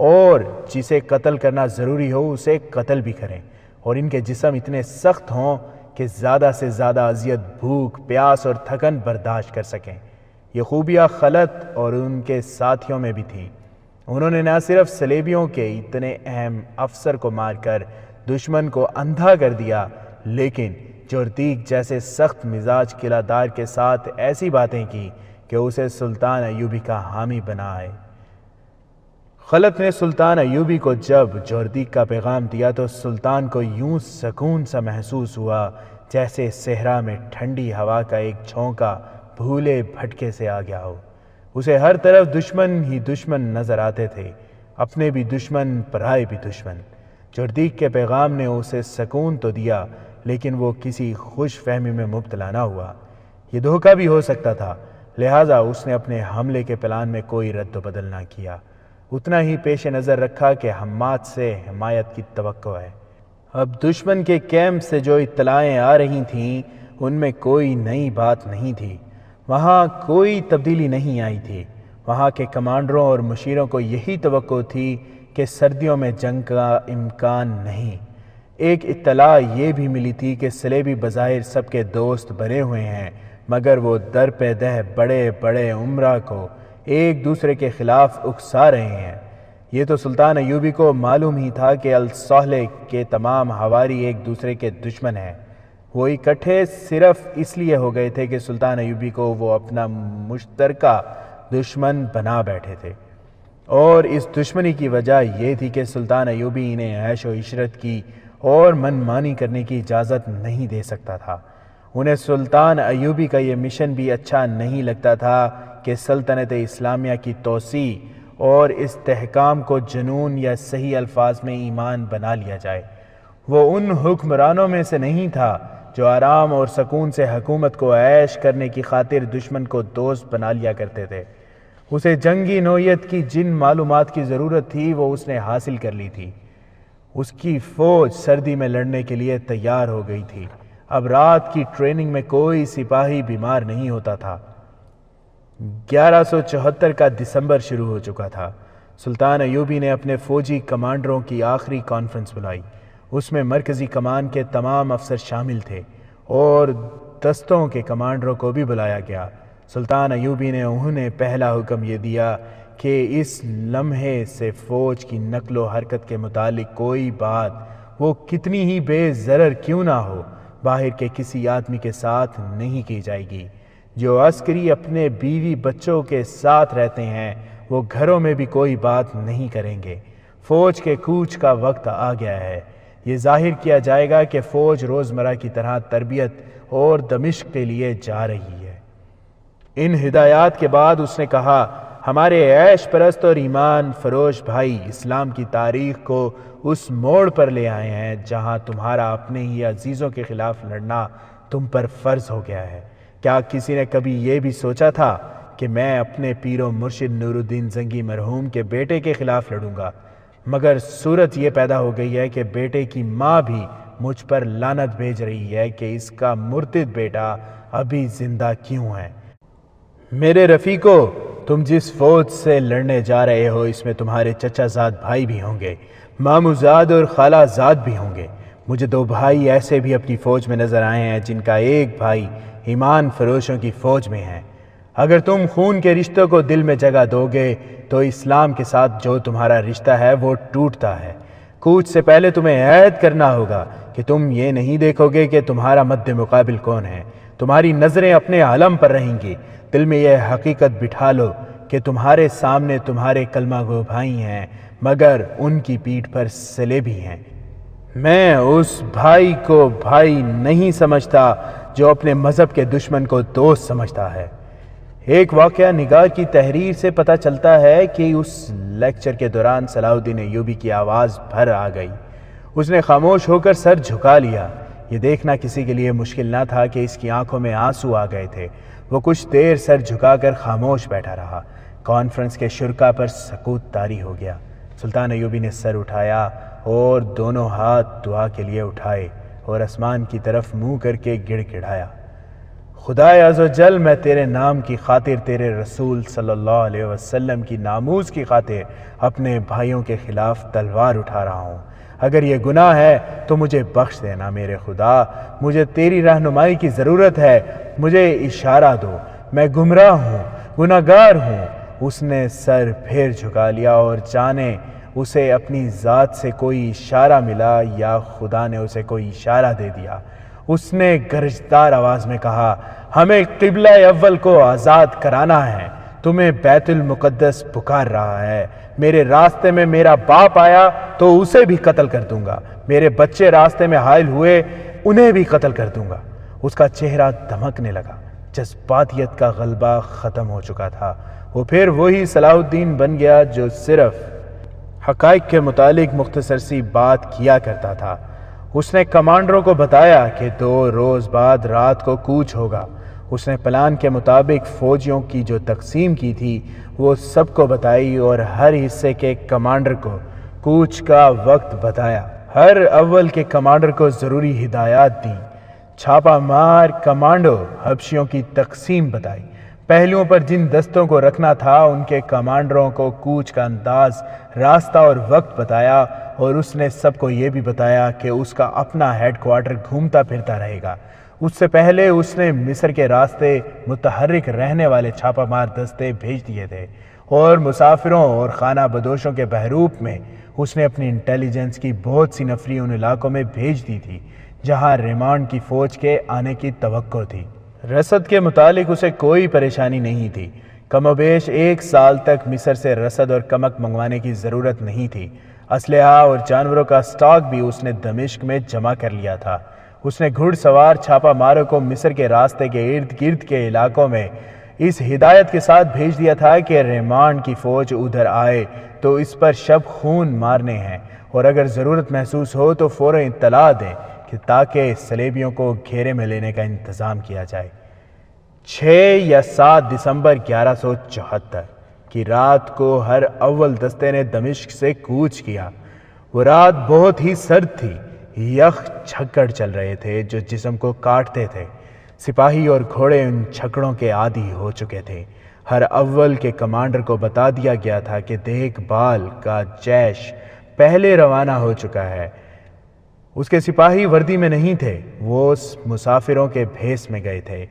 اور جسے قتل کرنا ضروری ہو اسے قتل بھی کریں، اور ان کے جسم اتنے سخت ہوں کہ زیادہ سے زیادہ اذیت، بھوک، پیاس اور تھکن برداشت کر سکیں۔ یہ خوبیاں خلت اور ان کے ساتھیوں میں بھی تھیں۔ انہوں نے نہ صرف صلیبیوں کے اتنے اہم افسر کو مار کر دشمن کو اندھا کر دیا، لیکن جوردیک جیسے سخت مزاج قلعہ دار کے ساتھ ایسی باتیں کی کہ اسے سلطان ایوبی کا حامی بنائے۔ خلت نے سلطان ایوبی کو جب جوردیک کا پیغام دیا تو سلطان کو یوں سکون سا محسوس ہوا جیسے صحرا میں ٹھنڈی ہوا کا ایک جھونکا بھولے بھٹکے سے آ گیا ہو۔ اسے ہر طرف دشمن ہی دشمن نظر آتے تھے، اپنے بھی دشمن، پرائے بھی دشمن۔ جوردیک کے پیغام نے اسے سکون تو دیا، لیکن وہ کسی خوش فہمی میں مبتلا نہ ہوا۔ یہ دھوکہ بھی ہو سکتا تھا، لہٰذا اس نے اپنے حملے کے پلان میں کوئی رد و بدل نہ کیا، اتنا ہی پیش نظر رکھا کہ حماد سے حمایت کی توقع ہے۔ اب دشمن کے کیمپ سے جو اطلاعیں آ رہی تھیں ان میں کوئی نئی بات نہیں تھی، وہاں کوئی تبدیلی نہیں آئی تھی۔ وہاں کے کمانڈروں اور مشیروں کو یہی توقع تھی کہ سردیوں میں جنگ کا امکان نہیں۔ ایک اطلاع یہ بھی ملی تھی کہ صلیبی بظاہر سب کے دوست بنے ہوئے ہیں، مگر وہ در پہ دہ بڑے بڑے عمرا کو ایک دوسرے کے خلاف اکسا رہے ہیں۔ یہ تو سلطان ایوبی کو معلوم ہی تھا کہ الصالح کے تمام ہواری ایک دوسرے کے دشمن ہیں۔ وہ اکٹھے صرف اس لیے ہو گئے تھے کہ سلطان ایوبی کو وہ اپنا مشترکہ دشمن بنا بیٹھے تھے، اور اس دشمنی کی وجہ یہ تھی کہ سلطان ایوبی انہیں عیش و عشرت کی اور من مانی کرنے کی اجازت نہیں دے سکتا تھا۔ انہیں سلطان ایوبی کا یہ مشن بھی اچھا نہیں لگتا تھا کہ سلطنت اسلامیہ کی توسیع اور استحکام کو جنون یا صحیح الفاظ میں ایمان بنا لیا جائے۔ وہ ان حکمرانوں میں سے نہیں تھا جو آرام اور سکون سے حکومت کو عیش کرنے کی خاطر دشمن کو دوست بنا لیا کرتے تھے۔ اسے جنگی نوعیت کی جن معلومات کی ضرورت تھی وہ اس نے حاصل کر لی تھی۔ اس کی فوج سردی میں لڑنے کے لیے تیار ہو گئی تھی۔ اب رات کی ٹریننگ میں کوئی سپاہی بیمار نہیں ہوتا تھا۔ 1174 کا دسمبر شروع ہو چکا تھا۔ سلطان ایوبی نے اپنے فوجی کمانڈروں کی آخری کانفرنس بلائی۔ اس میں مرکزی کمان کے تمام افسر شامل تھے اور دستوں کے کمانڈروں کو بھی بلایا گیا۔ سلطان ایوبی نے انہیں پہلا حکم یہ دیا کہ اس لمحے سے فوج کی نقل و حرکت کے متعلق کوئی بات، وہ کتنی ہی بے ضرر کیوں نہ ہو، باہر کے کسی آدمی کے ساتھ نہیں کی جائے گی۔ جو عسکری اپنے بیوی بچوں کے ساتھ رہتے ہیں وہ گھروں میں بھی کوئی بات نہیں کریں گے۔ فوج کے کوچ کا وقت آ گیا ہے۔ یہ ظاہر کیا جائے گا کہ فوج روزمرہ کی طرح تربیت اور دمشق کے لیے جا رہی ہے۔ ان ہدایات کے بعد اس نے کہا، ہمارے عیش پرست اور ایمان فروش بھائی اسلام کی تاریخ کو اس موڑ پر لے آئے ہیں جہاں تمہارا اپنے ہی عزیزوں کے خلاف لڑنا تم پر فرض ہو گیا ہے۔ کیا کسی نے کبھی یہ بھی سوچا تھا کہ میں اپنے پیر و مرشد نور الدین زنگی مرحوم کے بیٹے کے خلاف لڑوں گا؟ مگر صورت یہ پیدا ہو گئی ہے کہ بیٹے کی ماں بھی مجھ پر لعنت بھیج رہی ہے کہ اس کا مرتد بیٹا ابھی زندہ کیوں ہے۔ میرے رفیقو، تم جس فوج سے لڑنے جا رہے ہو اس میں تمہارے چچا زاد بھائی بھی ہوں گے، مامو زاد اور خالہ زاد بھی ہوں گے۔ مجھے 2 بھائی ایسے بھی اپنی فوج میں نظر آئے ہیں جن کا ایک بھائی ایمان فروشوں کی فوج میں ہے۔ اگر تم خون کے رشتوں کو دل میں جگہ دو گے تو اسلام کے ساتھ جو تمہارا رشتہ ہے وہ ٹوٹتا ہے۔ کوچ سے پہلے تمہیں عہد کرنا ہوگا کہ تم یہ نہیں دیکھو گے کہ تمہارا مد مقابل کون ہے۔ تمہاری نظریں اپنے علم پر رہیں گی۔ دل میں یہ حقیقت بٹھا لو کہ تمہارے سامنے تمہارے کلمہ گو بھائی ہیں، مگر ان کی پیٹھ پر صلیبی ہیں۔ میں اس بھائی کو بھائی نہیں سمجھتا جو اپنے مذہب کے دشمن کو دوست سمجھتا ہے۔ ایک واقعہ نگار کی تحریر سے پتہ چلتا ہے کہ اس لیکچر کے دوران صلاح الدین ایوبی کی آواز بھر آ گئی۔ اس نے خاموش ہو کر سر جھکا لیا۔ یہ دیکھنا کسی کے لیے مشکل نہ تھا کہ اس کی آنکھوں میں آنسو آ گئے تھے۔ وہ کچھ دیر سر جھکا کر خاموش بیٹھا رہا۔ کانفرنس کے شرکا پر سکوت طاری ہو گیا۔ سلطان ایوبی نے سر اٹھایا اور دونوں ہاتھ دعا کے لیے اٹھائے اور آسمان کی طرف منہ کر کے گڑ گڑایا، خدائے عزوجل، میں تیرے نام کی خاطر، تیرے رسول صلی اللہ علیہ وسلم کی ناموز کی خاطر اپنے بھائیوں کے خلاف تلوار اٹھا رہا ہوں۔ اگر یہ گناہ ہے تو مجھے بخش دینا میرے خدا، مجھے تیری رہنمائی کی ضرورت ہے، مجھے اشارہ دو، میں گمراہ ہوں، گناہ گار ہوں۔ اس نے سر پھر جھکا لیا اور جانے اسے اپنی ذات سے کوئی اشارہ ملا یا خدا نے اسے کوئی اشارہ دے دیا۔ اس نے گرجدار آواز میں کہا، ہمیں قبلہ اول کو آزاد کرانا ہے۔ تمہیں بیت المقدس پکار رہا ہے۔ میرے راستے میں میرا باپ آیا تو اسے بھی قتل کر دوں گا، میرے بچے راستے میں حائل ہوئے انہیں بھی قتل کر دوں گا۔ اس کا چہرہ دمکنے لگا، جذباتیت کا غلبہ ختم ہو چکا تھا۔ وہ پھر وہی صلاح الدین بن گیا جو صرف حقائق کے متعلق مختصر سی بات کیا کرتا تھا۔ اس نے کمانڈروں کو بتایا کہ 2 روز بعد رات کو کوچ ہوگا۔ اس نے پلان کے مطابق فوجیوں کی جو تقسیم کی تھی وہ سب کو بتائی اور ہر حصے کے کمانڈر کو کوچ کا وقت بتایا۔ ہر اول کے کمانڈر کو ضروری ہدایات دیں۔ چھاپا مار کمانڈو حبشیوں کی تقسیم بتائی۔ پہلوؤں پر جن دستوں کو رکھنا تھا ان کے کمانڈروں کو کوچ کا انداز، راستہ اور وقت بتایا، اور اس نے سب کو یہ بھی بتایا کہ اس کا اپنا ہیڈ کوارٹر گھومتا پھرتا رہے گا۔ اس سے پہلے اس نے مصر کے راستے متحرک رہنے والے چھاپا مار دستے بھیج دیے تھے، اور مسافروں اور خانہ بدوشوں کے بحروپ میں اس نے اپنی انٹیلیجنس کی بہت سی نفری ان علاقوں میں بھیج دی تھی جہاں ریمانڈ کی فوج کے آنے کی توقع تھی۔ رسد کے متعلق اسے کوئی پریشانی نہیں تھی۔ کم و بیش 1 سال تک مصر سے رسد اور کمک منگوانے کی ضرورت نہیں تھی۔ اسلحہ اور جانوروں کا سٹاک بھی اس نے دمشق میں جمع کر لیا تھا۔ اس نے گھڑ سوار چھاپا ماروں کو مصر کے راستے کے ارد گرد کے علاقوں میں اس ہدایت کے ساتھ بھیج دیا تھا کہ ریمانڈ کی فوج ادھر آئے تو اس پر شب خون مارنے ہیں، اور اگر ضرورت محسوس ہو تو فوراً اطلاع دیں کہ تاکہ صلیبیوں کو گھیرے میں لینے کا انتظام کیا جائے۔ 6 یا 7 دسمبر 1174 کی رات کو ہر اول دستے نے دمشق سے کوچ کیا۔ وہ رات بہت ہی سرد تھی، یخ جھکڑ چل رہے تھے جو جسم کو کاٹتے تھے۔ سپاہی اور گھوڑے ان جھکڑوں کے عادی ہو چکے تھے۔ ہر اول کے کمانڈر کو بتا دیا گیا تھا کہ دیکھ بھال کا جیش پہلے روانہ ہو چکا ہے۔ اس کے سپاہی وردی میں نہیں تھے، وہ مسافروں کے بھیس میں گئے تھے۔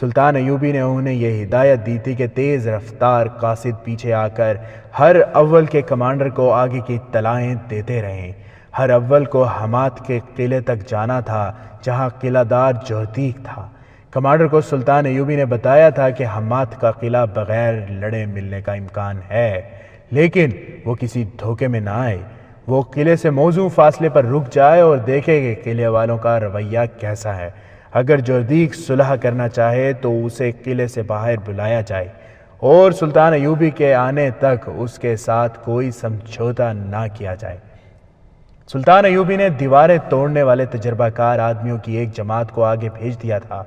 سلطان ایوبی نے انہیں یہ ہدایت دی تھی کہ تیز رفتار قاصد پیچھے آ کر ہر اول کے کمانڈر کو آگے کی اطلاعیں دیتے رہیں۔ ہر اول کو حمات کے قلعے تک جانا تھا جہاں قلعہ دار جوردیق تھا۔ کمانڈر کو سلطان ایوبی نے بتایا تھا کہ حمات کا قلعہ بغیر لڑے ملنے کا امکان ہے، لیکن وہ کسی دھوکے میں نہ آئے۔ وہ قلعے سے موزوں فاصلے پر رک جائے اور دیکھے کہ قلعے والوں کا رویہ کیسا ہے۔ اگر جوردیق صلح کرنا چاہے تو اسے قلعے سے باہر بلایا جائے اور سلطان ایوبی کے آنے تک اس کے ساتھ کوئی سمجھوتا نہ کیا جائے۔ سلطان ایوبی نے دیواریں توڑنے والے تجربہ کار آدمیوں کی ایک جماعت کو آگے بھیج دیا تھا۔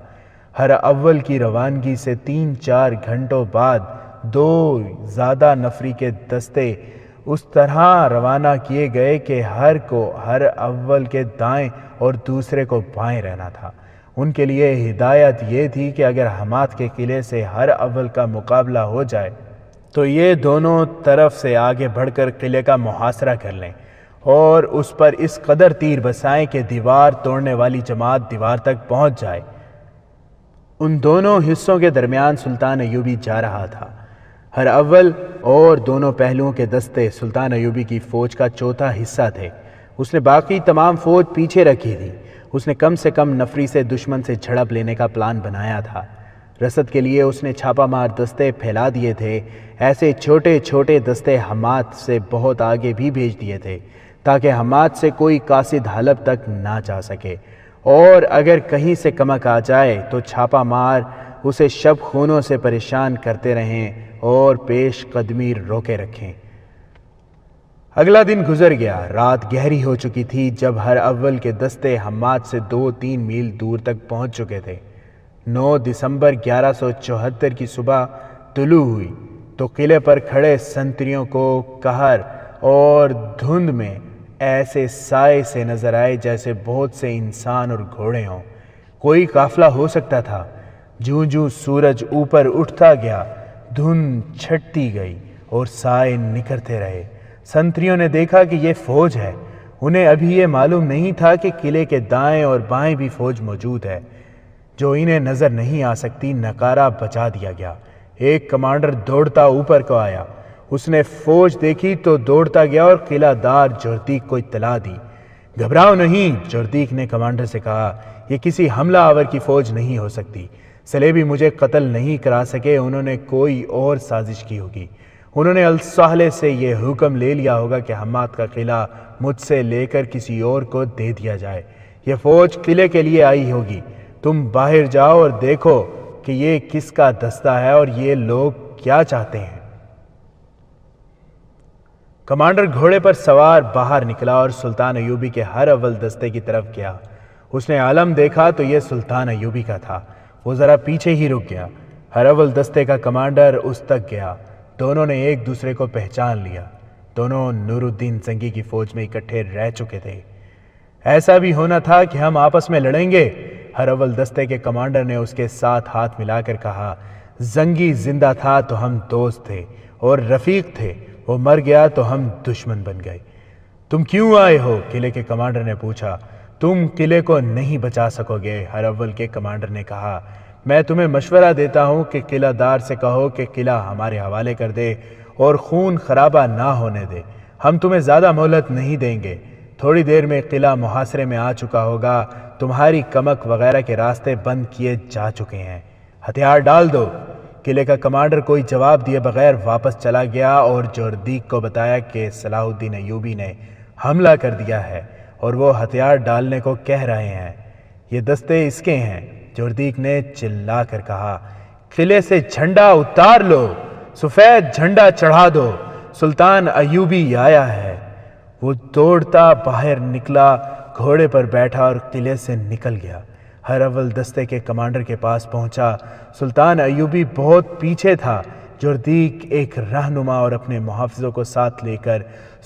ہر اول کی روانگی سے 3-4 گھنٹوں بعد 2 زیادہ نفری کے دستے اس طرح روانہ کیے گئے کہ ہر اول کے دائیں اور دوسرے کو بائیں رہنا تھا۔ ان کے لیے ہدایت یہ تھی کہ اگر حمات کے قلعے سے ہر اول کا مقابلہ ہو جائے تو یہ دونوں طرف سے آگے بڑھ کر قلعے کا محاصرہ کر لیں اور اس پر اس قدر تیر برسائیں کہ دیوار توڑنے والی جماعت دیوار تک پہنچ جائے۔ ان دونوں حصوں کے درمیان سلطان ایوبی جا رہا تھا۔ ہر اول اور دونوں پہلوؤں کے دستے سلطان ایوبی کی فوج کا چوتھا حصہ تھے۔ اس نے باقی تمام فوج پیچھے رکھی تھی۔ اس نے کم سے کم نفری سے دشمن سے جھڑپ لینے کا پلان بنایا تھا۔ رسد کے لیے اس نے چھاپا مار دستے پھیلا دیے تھے۔ ایسے چھوٹے چھوٹے دستے حمات سے بہت آگے بھی بھیج دیے تھے تاکہ حمات سے کوئی قاصد حلب تک نہ جا سکے، اور اگر کہیں سے کمک آ جائے تو چھاپا مار اسے شب خونوں سے پریشان کرتے رہیں اور پیش قدمی روکے رکھیں۔ اگلا دن گزر گیا۔ رات گہری ہو چکی تھی جب ہر اول کے دستے حمات سے 2-3 میل دور تک پہنچ چکے تھے۔ 9 دسمبر 1174 کی صبح طلوع ہوئی تو قلعے پر کھڑے سنتریوں کو قہر اور دھند میں ایسے سائے سے نظر آئے جیسے بہت سے انسان اور گھوڑے ہوں۔ کوئی قافلہ ہو سکتا تھا۔ جوں جوں سورج اوپر اٹھتا گیا دھند چھٹتی گئی اور سائے نکھرتے رہے۔ سنتریوں نے دیکھا کہ یہ فوج ہے۔ انہیں ابھی یہ معلوم نہیں تھا کہ قلعے کے دائیں اور بائیں بھی فوج موجود ہے جو انہیں نظر نہیں آ سکتی۔ نکارہ بجا دیا گیا۔ ایک کمانڈر دوڑتا اوپر کو آیا۔ اس نے فوج دیکھی تو دوڑتا گیا اور قلعہ دار جوردیق کو اطلاع دی۔ گھبراؤ نہیں، جوردیق نے کمانڈر سے کہا، یہ کسی حملہ آور کی فوج نہیں ہو سکتی۔ سلیبی مجھے قتل نہیں کرا سکے، انہوں نے کوئی اور سازش کی ہوگی۔ انہوں نے الصالح سے یہ حکم لے لیا ہوگا کہ حماد کا قلعہ مجھ سے لے کر کسی اور کو دے دیا جائے۔ یہ فوج قلعے کے لیے آئی ہوگی، تم باہر جاؤ اور دیکھو کہ یہ کس کا دستہ ہے اور یہ لوگ کیا چاہتے ہیں۔ کمانڈر گھوڑے پر سوار باہر نکلا اور سلطان ایوبی کے ہر اول دستے کی طرف گیا۔ اس نے علم دیکھا تو یہ سلطان ایوبی کا تھا۔ وہ ذرا پیچھے ہی رک گیا۔ ہر اول دستے کا کمانڈر اس تک گیا۔ دونوں نے ایک دوسرے کو پہچان لیا۔ دونوں نور الدین زنگی کی فوج میں اکٹھے رہ چکے تھے۔ ایسا بھی ہونا تھا کہ ہم آپس میں لڑیں گے؟ ہر اول دستے کے کمانڈر نے اس کے ساتھ ہاتھ ملا کر کہا۔ زنگی زندہ تھا تو ہم دوست تھے اور رفیق تھے، وہ مر گیا تو ہم دشمن بن گئے۔ تم کیوں آئے ہو؟ قلعے کے کمانڈر نے پوچھا۔ تم قلعے کو نہیں بچا سکو گے، ہر اول کے کمانڈر نے کہا۔ میں تمہیں مشورہ دیتا ہوں کہ قلعہ دار سے کہو کہ قلعہ ہمارے حوالے کر دے اور خون خرابہ نہ ہونے دے۔ ہم تمہیں زیادہ مہلت نہیں دیں گے۔ تھوڑی دیر میں قلعہ محاصرے میں آ چکا ہوگا، تمہاری کمک وغیرہ کے راستے بند کیے جا چکے ہیں، ہتھیار ڈال دو۔ قلعے کا کمانڈر کوئی جواب دیے بغیر واپس چلا گیا اور جوردیک کو بتایا کہ صلاح الدین ایوبی نے حملہ کر دیا ہے اور وہ ہتھیار ڈالنے کو کہہ رہے ہیں۔ یہ دستے اس کے ہیں۔ جوردیک نے چلا کر کہا، قلعے سے جھنڈا اتار لو، سفید جھنڈا چڑھا دو، سلطان ایوبی آیا ہے۔ وہ دوڑتا باہر نکلا، گھوڑے پر بیٹھا اور قلعے سے نکل گیا۔ ہر اول دستے کے کمانڈر کے پاس پہنچا۔ سلطان ایوبی بہت پیچھے تھا۔ جوردیک ایک رہنما اور اپنے محافظوں کو ساتھ لے کر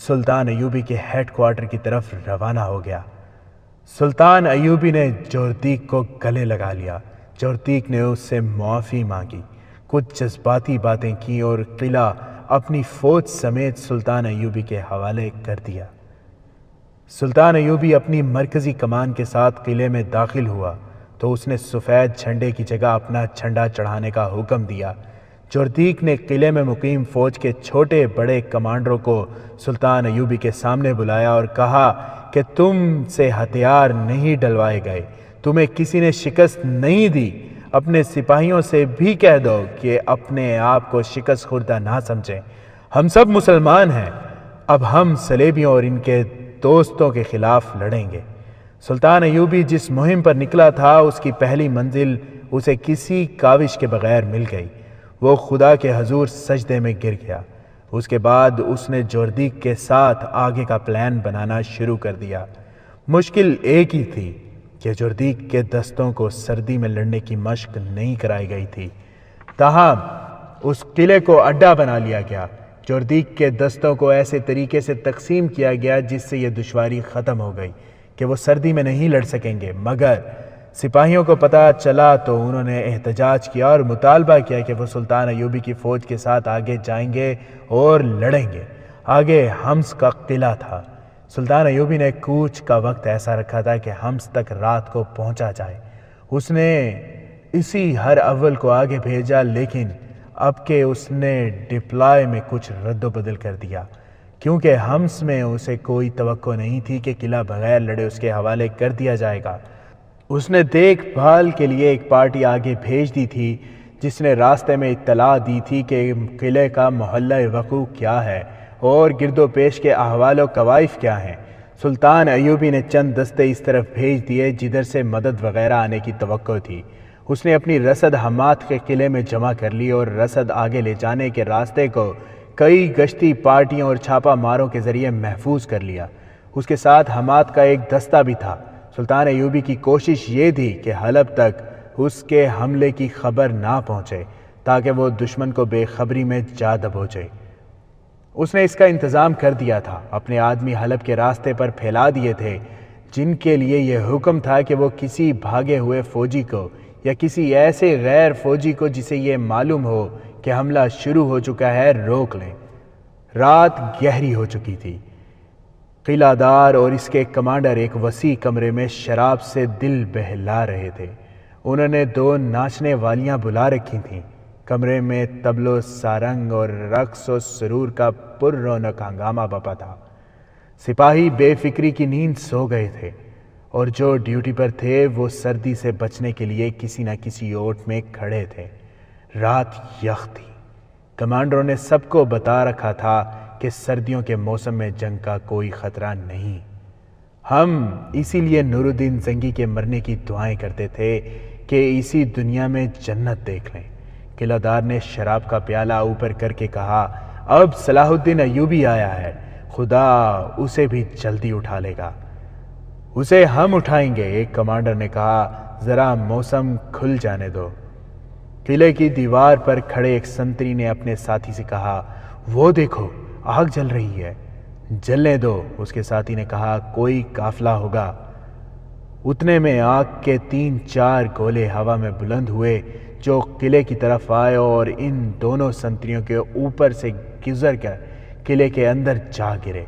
سلطان ایوبی کے ہیڈ کوارٹر کی طرف روانہ ہو گیا۔ سلطان ایوبی نے جوردیک کو گلے لگا لیا۔ جوردیک نے اس سے معافی مانگی، کچھ جذباتی باتیں کی اور قلعہ اپنی فوج سمیت سلطان ایوبی کے حوالے کر دیا۔ سلطان ایوبی اپنی مرکزی کمان کے ساتھ قلعے میں داخل ہوا تو اس نے سفید جھنڈے کی جگہ اپنا جھنڈا چڑھانے کا حکم دیا۔ جوردیک نے قلعے میں مقیم فوج کے چھوٹے بڑے کمانڈروں کو سلطان ایوبی کے سامنے بلایا اور کہا کہ تم سے ہتھیار نہیں ڈلوائے گئے، تمہیں کسی نے شکست نہیں دی۔ اپنے سپاہیوں سے بھی کہہ دو کہ اپنے آپ کو شکست خوردہ نہ سمجھیں۔ ہم سب مسلمان ہیں، اب ہم صلیبیوں اور ان کے دوستوں کے خلاف لڑیں گے۔ سلطان ایوبی جس مہم پر نکلا تھا اس کی پہلی منزل اسے کسی کاوش کے بغیر مل گئی۔ وہ خدا کے حضور سجدے میں گر گیا۔ اس کے بعد اس نے جوردیک کے ساتھ آگے کا پلان بنانا شروع کر دیا۔ مشکل ایک ہی تھی کہ جوردیک کے دستوں کو سردی میں لڑنے کی مشق نہیں کرائی گئی تھی، تاہم اس قلعے کو اڈا بنا لیا گیا۔ جوردیک کے دستوں کو ایسے طریقے سے تقسیم کیا گیا جس سے یہ دشواری ختم ہو گئی کہ وہ سردی میں نہیں لڑ سکیں گے، مگر سپاہیوں کو پتہ چلا تو انہوں نے احتجاج کیا اور مطالبہ کیا کہ وہ سلطان ایوبی کی فوج کے ساتھ آگے جائیں گے اور لڑیں گے۔ آگے حمص کا قلعہ تھا۔ سلطان ایوبی نے کوچ کا وقت ایسا رکھا تھا کہ حمص تک رات کو پہنچا جائے۔ اس نے اسی ہر اول کو آگے بھیجا، لیکن اب کہ اس نے ڈپلائی میں کچھ رد و بدل کر دیا، کیونکہ حمص میں اسے کوئی توقع نہیں تھی کہ قلعہ بغیر لڑے اس کے حوالے کر دیا جائے گا۔ اس نے دیکھ بھال کے لیے ایک پارٹی آگے بھیج دی تھی جس نے راستے میں اطلاع دی تھی کہ قلعے کا محلہ وقوع کیا ہے اور گرد و پیش کے احوال و کوائف کیا ہیں۔ سلطان ایوبی نے چند دستے اس طرف بھیج دیے جدھر سے مدد وغیرہ آنے کی توقع تھی۔ اس نے اپنی رسد حماد کے قلعے میں جمع کر لی اور رسد آگے لے جانے کے راستے کو کئی گشتی پارٹیوں اور چھاپا ماروں کے ذریعے محفوظ کر لیا۔ اس کے ساتھ حماد کا ایک دستہ بھی تھا۔ سلطان ایوبی کی کوشش یہ تھی کہ حلب تک اس کے حملے کی خبر نہ پہنچے تاکہ وہ دشمن کو بے خبری میں جا دبوچے۔ اس نے اس کا انتظام کر دیا تھا، اپنے آدمی حلب کے راستے پر پھیلا دیے تھے، جن کے لیے یہ حکم تھا کہ وہ کسی بھاگے ہوئے فوجی کو یا کسی ایسے غیر فوجی کو جسے یہ معلوم ہو کہ حملہ شروع ہو چکا ہے روک لیں۔ رات گہری ہو چکی تھی۔ قلعہ دار اور اس کے کمانڈر ایک وسیع کمرے میں شراب سے دل بہلا رہے تھے۔ انہوں نے 2 ناچنے والیاں بلا رکھی تھیں۔ کمرے میں طبل و سارنگ اور رقص و سرور کا پر رونق ہنگامہ بپا تھا۔ سپاہی بے فکری کی نیند سو گئے تھے۔ اور جو ڈیوٹی پر تھے وہ سردی سے بچنے کے لیے کسی نہ کسی اوٹ میں کھڑے تھے۔ رات یخ تھی۔ کمانڈروں نے سب کو بتا رکھا تھا کہ سردیوں کے موسم میں جنگ کا کوئی خطرہ نہیں۔ ہم اسی لیے نور الدین زنگی کے مرنے کی دعائیں کرتے تھے کہ اسی دنیا میں جنت دیکھ لیں۔ قلعہ دار نے شراب کا پیالہ اوپر کر کے کہا، اب صلاح الدین ایوبی آیا ہے، خدا اسے بھی جلدی اٹھا لے گا۔ اسے ہم اٹھائیں گے، ایک کمانڈر نے کہا، ذرا موسم کھل جانے دو۔ قلعے کی دیوار پر کھڑے ایک سنتری نے اپنے ساتھی سے کہا، وہ دیکھو آگ جل رہی ہے۔ جلنے دو، اس کے ساتھی نے کہا، کوئی قافلہ ہوگا۔ اتنے میں آگ کے 3-4 گولے ہوا میں بلند ہوئے جو قلعے کی طرف آئے اور ان دونوں سنتریوں کے اوپر سے گزر کر قلعے کے اندر جا گرے۔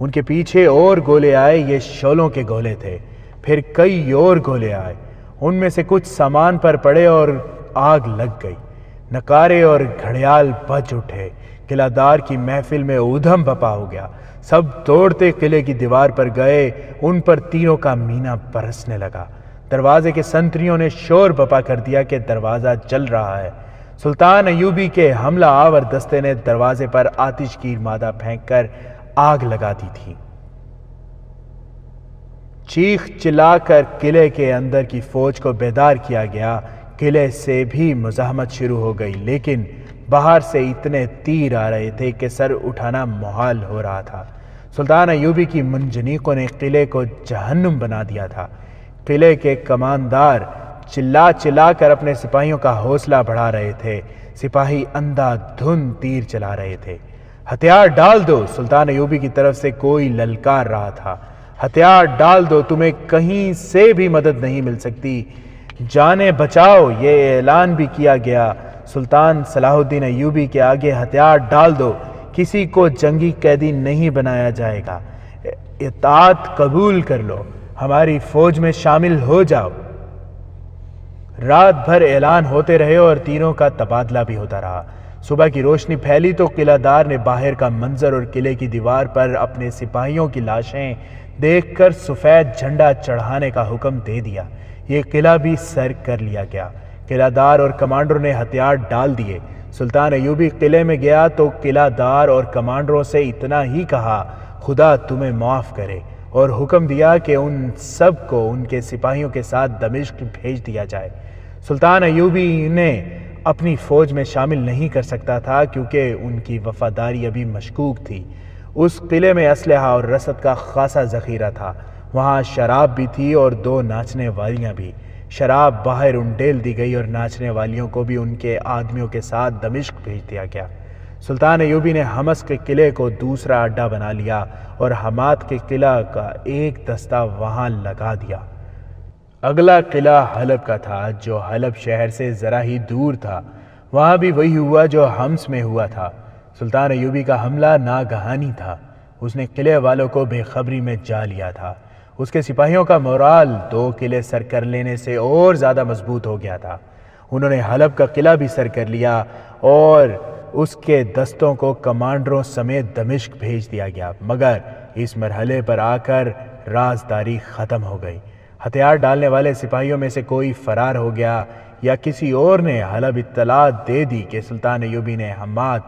ان کے پیچھے اور گولے آئے، یہ شعلوں کے گولے تھے۔ پھر کئی اور گولے آئے، ان میں سے کچھ سامان پر پڑے اور آگ لگ گئی۔ نقارے اور گھڑیال بج اٹھے۔ قلعہ دار کی محفل میں ادھم بپا ہو گیا۔ سب دوڑتے قلعے کی دیوار پر گئے، ان پر تیروں کا مینہ برسنے لگا۔ دروازے کے سنتریوں نے شور بپا کر دیا کہ دروازہ جل رہا ہے۔ سلطان ایوبی کے حملہ آور دستے نے دروازے پر آتش گیر مادہ پھینک کر آگ لگا دی تھی۔ چیخ چلا کر قلعے کے اندر کی فوج کو بیدار کیا گیا۔ قلعے سے بھی مزاحمت شروع ہو گئی، لیکن باہر سے اتنے تیر آ رہے تھے کہ سر اٹھانا محال ہو رہا تھا۔ سلطان ایوبی کی منجنیقوں نے قلعے کو جہنم بنا دیا تھا۔ قلعے کے کماندار چلا چلا کر اپنے سپاہیوں کا حوصلہ بڑھا رہے تھے۔ سپاہی اندھا دھند تیر چلا رہے تھے۔ ہتھیار ڈال دو، سلطان ایوبی کی طرف سے کوئی للکار رہا تھا۔ ہتھیار ڈال دو، تمہیں کہیں سے بھی مدد نہیں مل سکتی، جانیں بچاؤ، یہ اعلان بھی کیا گیا۔ سلطان صلاح الدین ایوبی کے آگے ہتھیار ڈال دو، کسی کو جنگی قیدی نہیں بنایا جائے گا، اطاعت قبول کر لو، ہماری فوج میں شامل ہو جاؤ۔ رات بھر اعلان ہوتے رہے اور تیروں کا تبادلہ بھی ہوتا رہا۔ صبح کی روشنی پھیلی تو قلعہ دار نے باہر کا منظر اور قلعے کی دیوار پر اپنے سپاہیوں کی لاشیں دیکھ کر سفید جھنڈا چڑھانے کا حکم دے دیا۔ یہ قلعہ بھی سر کر لیا گیا۔ قلعہ دار اور کمانڈروں نے ہتھیار ڈال دیے۔ سلطان ایوبی قلعے میں گیا تو قلعہ دار اور کمانڈروں سے اتنا ہی کہا، خدا تمہیں معاف کرے، اور حکم دیا کہ ان سب کو ان کے سپاہیوں کے ساتھ دمشق بھیج دیا جائے۔ سلطان ایوبی انہیں اپنی فوج میں شامل نہیں کر سکتا تھا کیونکہ ان کی وفاداری ابھی مشکوک تھی۔ اس قلعے میں اسلحہ اور رسد کا خاصا ذخیرہ تھا۔ وہاں شراب بھی تھی اور 2 ناچنے والیاں بھی۔ شراب باہر انڈیل دی گئی اور ناچنے والیوں کو بھی ان کے آدمیوں کے ساتھ دمشق بھیج دیا گیا۔ سلطان ایوبی نے حمص کے قلعے کو دوسرا اڈا بنا لیا اور حمات کے قلعہ کا ایک دستہ وہاں لگا دیا۔ اگلا قلعہ حلب کا تھا جو حلب شہر سے ذرا ہی دور تھا۔ وہاں بھی وہی ہوا جو حمص میں ہوا تھا۔ سلطان ایوبی کا حملہ ناگہانی تھا۔ اس نے قلعے والوں کو بے خبری میں جا لیا تھا۔ اس کے سپاہیوں کا مورال 2 قلعے سر کر لینے سے اور زیادہ مضبوط ہو گیا تھا۔ انہوں نے حلب کا قلعہ بھی سر کر لیا اور اس کے دستوں کو کمانڈروں سمیت دمشق بھیج دیا گیا، مگر اس مرحلے پر آ کر رازداری ختم ہو گئی۔ ہتھیار ڈالنے والے سپاہیوں میں سے کوئی فرار ہو گیا یا کسی اور نے حلب اطلاع دے دی کہ سلطان ایوبی نے حمات،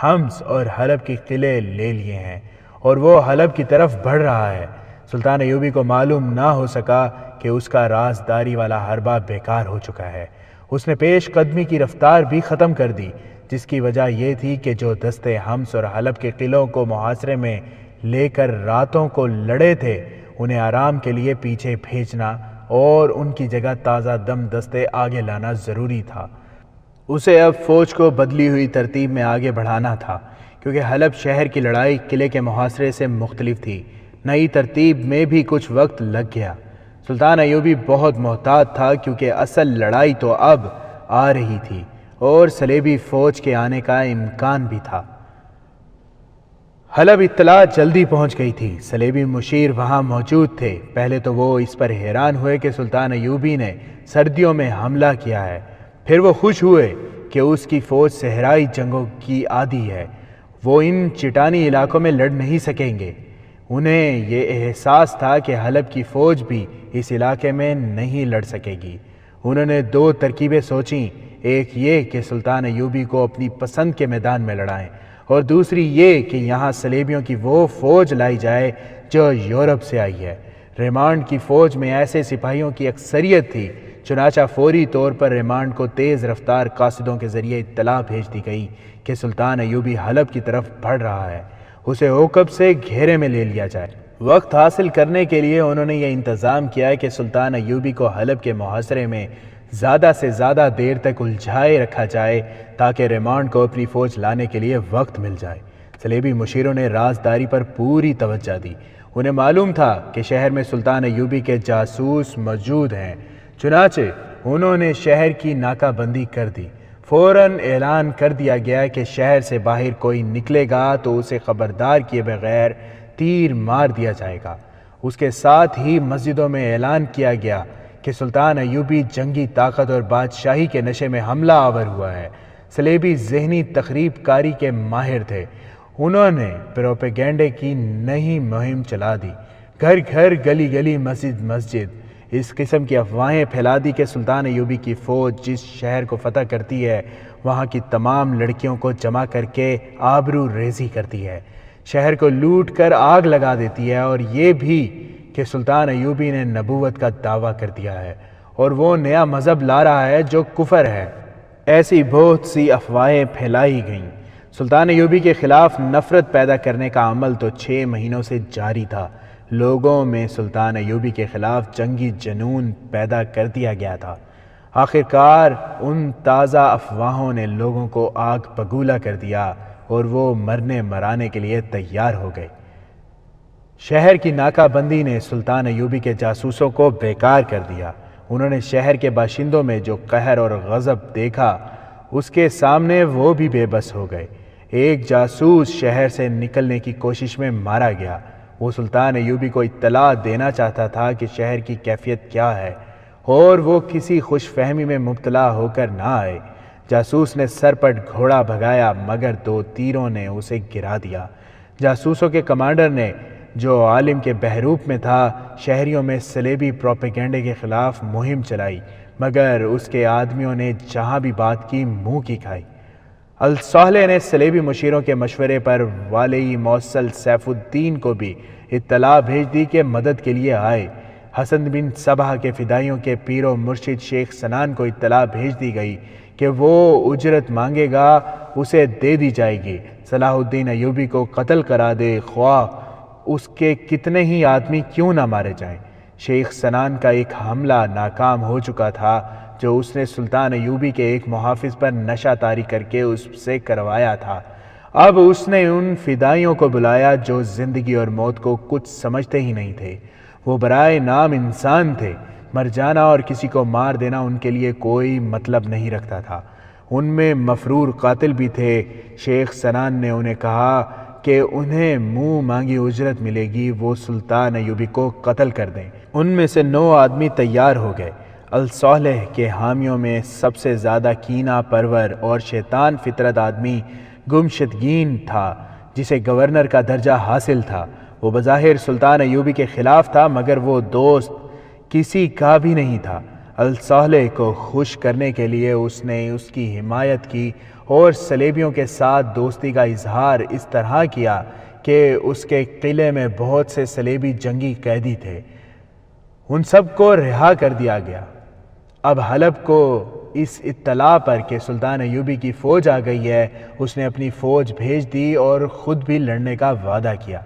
حمص اور حلب کے قلعے لے لیے ہیں اور وہ حلب کی طرف بڑھ رہا ہے۔ سلطان ایوبی کو معلوم نہ ہو سکا کہ اس کا رازداری والا حربہ بیکار ہو چکا ہے۔ اس نے پیش قدمی کی رفتار بھی ختم کر دی، جس کی وجہ یہ تھی کہ جو دستے حمص اور حلب کے قلعوں کو محاصرے میں لے کر راتوں کو لڑے تھے، انہیں آرام کے لیے پیچھے بھیجنا اور ان کی جگہ تازہ دم دستے آگے لانا ضروری تھا۔ اسے اب فوج کو بدلی ہوئی ترتیب میں آگے بڑھانا تھا، کیونکہ حلب شہر کی لڑائی قلعے کے محاصرے سے مختلف تھی۔ نئی ترتیب میں بھی کچھ وقت لگ گیا۔ سلطان ایوبی بہت محتاط تھا کیونکہ اصل لڑائی تو اب آ رہی تھی اور صلیبی فوج کے آنے کا امکان بھی تھا۔ حلب اطلاع جلدی پہنچ گئی تھی۔ صلیبی مشیر وہاں موجود تھے۔ پہلے تو وہ اس پر حیران ہوئے کہ سلطان ایوبی نے سردیوں میں حملہ کیا ہے، پھر وہ خوش ہوئے کہ اس کی فوج صحرائی جنگوں کی عادی ہے، وہ ان چٹانی علاقوں میں لڑ نہیں سکیں گے۔ انہیں یہ احساس تھا کہ حلب کی فوج بھی اس علاقے میں نہیں لڑ سکے گی۔ انہوں نے دو ترکیبیں سوچیں، ایک یہ کہ سلطان ایوبی کو اپنی پسند کے میدان میں لڑائیں، اور دوسری یہ کہ یہاں صلیبیوں کی وہ فوج لائی جائے جو یورپ سے آئی ہے۔ ریمانڈ کی فوج میں ایسے سپاہیوں کی اکثریت تھی، چنانچہ فوری طور پر ریمانڈ کو تیز رفتار قاصدوں کے ذریعے اطلاع بھیج دی گئی کہ سلطان ایوبی حلب کی طرف بڑھ رہا ہے، اسے عقب سے گھیرے میں لے لیا جائے۔ وقت حاصل کرنے کے لیے انہوں نے یہ انتظام کیا کہ سلطان ایوبی کو حلب کے محاصرے میں زیادہ سے زیادہ دیر تک الجھائے رکھا جائے تاکہ ریمانڈ کو اپنی فوج لانے کے لیے وقت مل جائے۔ صلیبی مشیروں نے رازداری پر پوری توجہ دی۔ انہیں معلوم تھا کہ شہر میں سلطان ایوبی کے جاسوس موجود ہیں، چنانچہ انہوں نے شہر کی ناکہ بندی کر دی۔ فوراً اعلان کر دیا گیا کہ شہر سے باہر کوئی نکلے گا تو اسے خبردار کیے بغیر تیر مار دیا جائے گا۔ اس کے ساتھ ہی مسجدوں میں اعلان کیا گیا کہ سلطان ایوبی جنگی طاقت اور بادشاہی کے نشے میں حملہ آور ہوا ہے۔ صلیبی ذہنی تخریب کاری کے ماہر تھے، انہوں نے پروپیگنڈے کی نئی مہم چلا دی، گھر گھر گلی گلی مسجد مسجد اس قسم کی افواہیں پھیلا دی کہ سلطان ایوبی کی فوج جس شہر کو فتح کرتی ہے وہاں کی تمام لڑکیوں کو جمع کر کے آبرو ریزی کرتی ہے، شہر کو لوٹ کر آگ لگا دیتی ہے، اور یہ بھی کہ سلطان ایوبی نے نبوت کا دعویٰ کر دیا ہے اور وہ نیا مذہب لا رہا ہے جو کفر ہے۔ ایسی بہت سی افواہیں پھیلائی گئیں۔ سلطان ایوبی کے خلاف نفرت پیدا کرنے کا عمل تو 6 مہینوں سے جاری تھا۔ لوگوں میں سلطان ایوبی کے خلاف جنگی جنون پیدا کر دیا گیا تھا۔ آخرکار ان تازہ افواہوں نے لوگوں کو آگ بگولا کر دیا اور وہ مرنے مرانے کے لیے تیار ہو گئے۔ شہر کی ناکہ بندی نے سلطان ایوبی کے جاسوسوں کو بیکار کر دیا۔ انہوں نے شہر کے باشندوں میں جو قہر اور غضب دیکھا اس کے سامنے وہ بھی بے بس ہو گئے۔ ایک جاسوس شہر سے نکلنے کی کوشش میں مارا گیا۔ وہ سلطان ایوبی کو اطلاع دینا چاہتا تھا کہ شہر کی کیفیت کیا ہے اور وہ کسی خوش فہمی میں مبتلا ہو کر نہ آئے۔ جاسوس نے سرپٹ گھوڑا بھگایا مگر 2 تیروں نے اسے گرا دیا۔ جاسوسوں کے کمانڈر نے جو عالم کے بحروپ میں تھا شہریوں میں صلیبی پروپیگنڈے کے خلاف مہم چلائی، مگر اس کے آدمیوں نے جہاں بھی بات کی منہ کی کھائی۔ الصالح نے صلیبی مشیروں کے مشورے پر والی موصل سیف الدین کو بھی اطلاع بھیج دی کہ مدد کے لیے آئے۔ حسن بن صبح کے فدائیوں کے پیر و مرشد شیخ سنان کو اطلاع بھیج دی گئی کہ وہ اجرت مانگے گا اسے دے دی جائے گی۔ صلاح الدین ایوبی کو قتل کرا دے، خواہ اس کے کتنے ہی آدمی کیوں نہ مارے جائیں۔ شیخ سنان کا ایک حملہ ناکام ہو چکا تھا جو اس نے سلطان ایوبی کے ایک محافظ پر نشہ طاری کر کے اس سے کروایا تھا۔ اب اس نے ان فدائیوں کو بلایا جو زندگی اور موت کو کچھ سمجھتے ہی نہیں تھے۔ وہ برائے نام انسان تھے، مر جانا اور کسی کو مار دینا ان کے لیے کوئی مطلب نہیں رکھتا تھا۔ ان میں مفرور قاتل بھی تھے۔ شیخ سنان نے انہیں کہا کہ انہیں منہ مانگی اجرت ملے گی، وہ سلطان ایوبی کو قتل کر دیں۔ ان میں سے 9 آدمی تیار ہو گئے۔ الصالح کے حامیوں میں سب سے زیادہ کینہ پرور اور شیطان فطرت آدمی گمشدگین تھا، جسے گورنر کا درجہ حاصل تھا۔ وہ بظاہر سلطان ایوبی کے خلاف تھا مگر وہ دوست کسی کا بھی نہیں تھا۔ الصالح کو خوش کرنے کے لیے اس نے اس کی حمایت کی اور صلیبیوں کے ساتھ دوستی کا اظہار اس طرح کیا کہ اس کے قلعے میں بہت سے صلیبی جنگی قیدی تھے، ان سب کو رہا کر دیا گیا۔ اب حلب کو اس اطلاع پر کہ سلطان ایوبی کی فوج آ گئی ہے اس نے اپنی فوج بھیج دی اور خود بھی لڑنے کا وعدہ کیا۔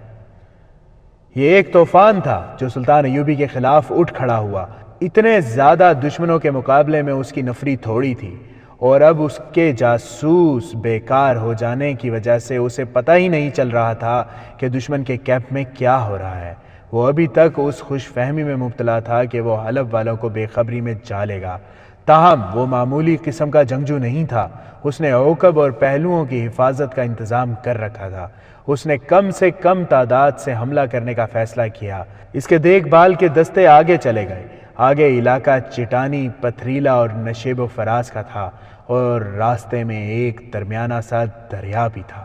یہ ایک طوفان تھا جو سلطان ایوبی کے خلاف اٹھ کھڑا ہوا۔ اتنے زیادہ دشمنوں کے مقابلے میں اس کی نفری تھوڑی تھی، اور اب اس کے جاسوس بیکار ہو جانے کی وجہ سے اسے پتہ ہی نہیں چل رہا تھا کہ دشمن کے کیمپ میں کیا ہو رہا ہے۔ وہ ابھی تک اس خوش فہمی میں مبتلا تھا کہ وہ حلب والوں کو بے خبری میں جالے گا۔ تاہم وہ معمولی قسم کا جنگجو نہیں تھا، اس نے عقب اور پہلوؤں کی حفاظت کا انتظام کر رکھا تھا۔ اس نے کم سے کم تعداد سے حملہ کرنے کا فیصلہ کیا۔ اس کے دیکھ بھال کے دستے آگے چلے گئے۔ آگے علاقہ چٹانی، پتھریلا اور نشیب و فراز کا تھا، اور راستے میں ایک درمیانہ سا دریا بھی تھا۔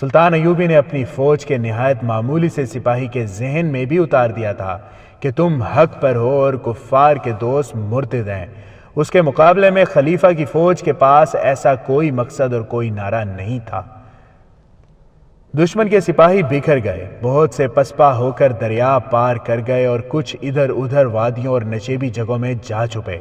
سلطان ایوبی نے اپنی فوج کے نہایت معمولی سے سپاہی کے ذہن میں بھی اتار دیا تھا کہ تم حق پر ہو اور کفار کے دوست مرتد ہیں۔ اس کے مقابلے میں خلیفہ کی فوج کے پاس ایسا کوئی مقصد اور کوئی نعرہ نہیں تھا۔ دشمن کے سپاہی بکھر گئے، بہت سے پسپا ہو کر دریا پار کر گئے اور کچھ ادھر ادھر وادیوں اور نشیبی جگہوں میں جا چھپے۔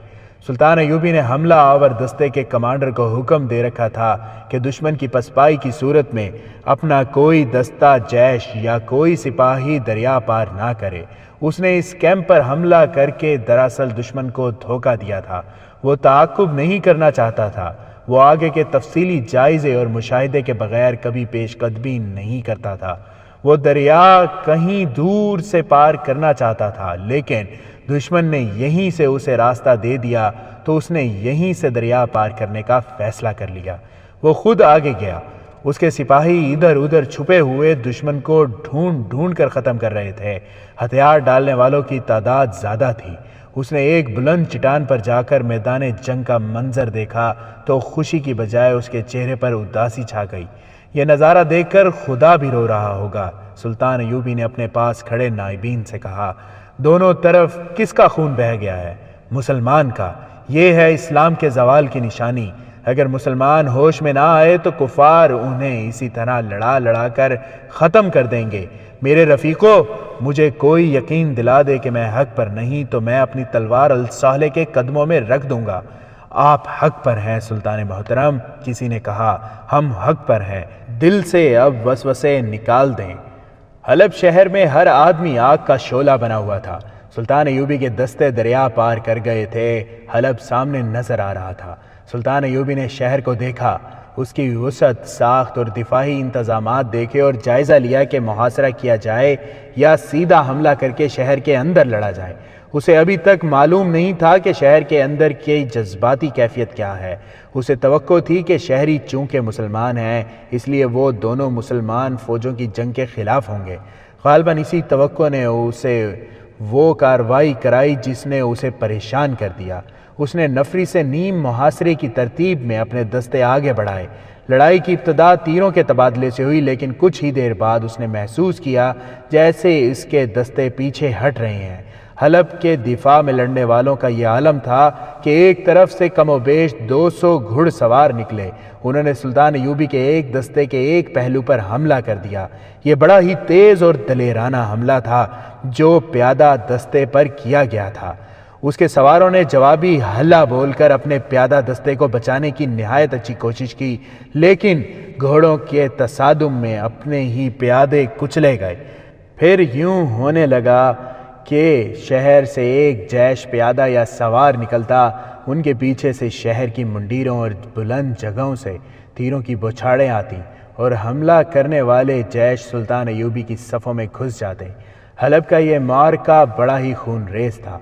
سلطان ایوبی نے حملہ آور دستے کے کمانڈر کو حکم دے رکھا تھا کہ دشمن کی پسپائی کی صورت میں اپنا کوئی دستہ جیش یا کوئی سپاہی دریا پار نہ کرے۔ اس نے اس کیمپ پر حملہ کر کے دراصل دشمن کو دھوکہ دیا تھا۔ وہ تعاقب نہیں کرنا چاہتا تھا، وہ آگے کے تفصیلی جائزے اور مشاہدے کے بغیر کبھی پیش قدمی نہیں کرتا تھا۔ وہ دریا کہیں دور سے پار کرنا چاہتا تھا، لیکن دشمن نے یہیں سے اسے راستہ دے دیا تو اس نے یہیں سے دریا پار کرنے کا فیصلہ کر لیا۔ وہ خود آگے گیا۔ اس کے سپاہی ادھر ادھر چھپے ہوئے دشمن کو ڈھونڈ ڈھونڈ کر ختم کر رہے تھے۔ ہتھیار ڈالنے والوں کی تعداد زیادہ تھی۔ اس نے ایک بلند چٹان پر جا کر میدان جنگ کا منظر دیکھا تو خوشی کی بجائے اس کے چہرے پر اداسی چھا گئی۔ یہ نظارہ دیکھ کر خدا بھی رو رہا ہوگا۔ سلطان ایوبی نے اپنے پاس کھڑے نائبین سے کہا، دونوں طرف کس کا خون بہہ گیا ہے؟ مسلمان کا۔ یہ ہے اسلام کے زوال کی نشانی۔ اگر مسلمان ہوش میں نہ آئے تو کفار انہیں اسی طرح لڑا لڑا کر ختم کر دیں گے۔ میرے رفیقو، مجھے کوئی یقین دلا دے کہ میں حق پر نہیں تو میں اپنی تلوار الصالح کے قدموں میں رکھ دوں گا۔ آپ حق پر ہیں سلطان محترم، کسی نے کہا۔ ہم حق پر ہیں، دل سے اب وسوسے نکال دیں۔ حلب شہر میں ہر آدمی آگ کا شعلہ بنا ہوا تھا۔ سلطان ایوبی کے دستے دریا پار کر گئے تھے۔ حلب سامنے نظر آ رہا تھا۔ سلطان ایوبی نے شہر کو دیکھا، اس کی وسعت، ساخت اور دفاعی انتظامات دیکھے اور جائزہ لیا کہ محاصرہ کیا جائے یا سیدھا حملہ کر کے شہر کے اندر لڑا جائے۔ اسے ابھی تک معلوم نہیں تھا کہ شہر کے اندر کی جذباتی کیفیت کیا ہے۔ اسے توقع تھی کہ شہری چونکہ مسلمان ہیں اس لیے وہ دونوں مسلمان فوجوں کی جنگ کے خلاف ہوں گے۔ غالباً اسی توقع نے اسے وہ کارروائی کرائی جس نے اسے پریشان کر دیا۔ اس نے نفری سے نیم محاصرے کی ترتیب میں اپنے دستے آگے بڑھائے۔ لڑائی کی ابتدا تیروں کے تبادلے سے ہوئی، لیکن کچھ ہی دیر بعد اس نے محسوس کیا جیسے اس کے دستے پیچھے ہٹ رہے ہیں۔ حلب کے دفاع میں لڑنے والوں کا یہ عالم تھا کہ ایک طرف سے کم و بیش 200 گھڑ سوار نکلے۔ انہوں نے سلطان ایوبی کے ایک دستے کے ایک پہلو پر حملہ کر دیا۔ یہ بڑا ہی تیز اور دلیرانہ حملہ تھا جو پیادہ دستے پر کیا گیا تھا۔ اس کے سواروں نے جوابی ہلہ بول کر اپنے پیادہ دستے کو بچانے کی نہایت اچھی کوشش کی، لیکن گھوڑوں کے تصادم میں اپنے ہی پیادے کچلے گئے۔ پھر یوں ہونے لگا کہ شہر سے ایک جیش پیادہ یا سوار نکلتا، ان کے پیچھے سے شہر کی منڈیروں اور بلند جگہوں سے تیروں کی بوچھاڑیں آتی اور حملہ کرنے والے جیش سلطان ایوبی کی صفوں میں گھس جاتے۔ حلب کا یہ معرکہ بڑا ہی خون ریز تھا۔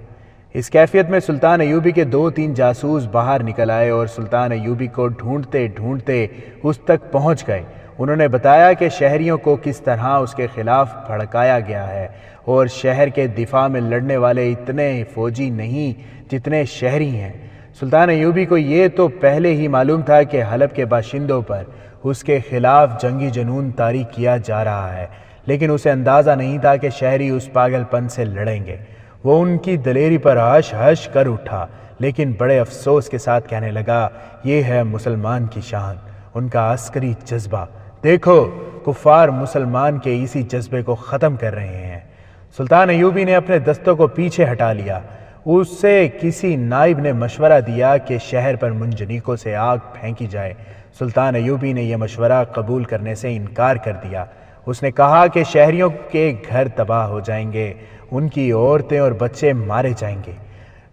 اس کیفیت میں سلطان ایوبی کے 2-3 جاسوس باہر نکل آئے اور سلطان ایوبی کو ڈھونڈتے ڈھونڈتے اس تک پہنچ گئے۔ انہوں نے بتایا کہ شہریوں کو کس طرح اس کے خلاف بھڑکایا گیا ہے اور شہر کے دفاع میں لڑنے والے اتنے فوجی نہیں جتنے شہری ہیں۔ سلطان ایوبی کو یہ تو پہلے ہی معلوم تھا کہ حلب کے باشندوں پر اس کے خلاف جنگی جنون طاری کیا جا رہا ہے، لیکن اسے اندازہ نہیں تھا کہ شہری اس پاگل پن سے لڑیں گے۔ وہ ان کی دلیری پر ہش ہش کر اٹھا، لیکن بڑے افسوس کے ساتھ کہنے لگا، یہ ہے مسلمان کی شان، ان کا عسکری جذبہ۔ دیکھو، کفار مسلمان کے اسی جذبے کو ختم کر رہے ہیں۔ سلطان ایوبی نے اپنے دستوں کو پیچھے ہٹا لیا۔ اس سے کسی نائب نے مشورہ دیا کہ شہر پر منجنیقوں سے آگ پھینکی جائے۔ سلطان ایوبی نے یہ مشورہ قبول کرنے سے انکار کر دیا۔ اس نے کہا کہ شہریوں کے گھر تباہ ہو جائیں گے، ان کی عورتیں اور بچے مارے جائیں گے،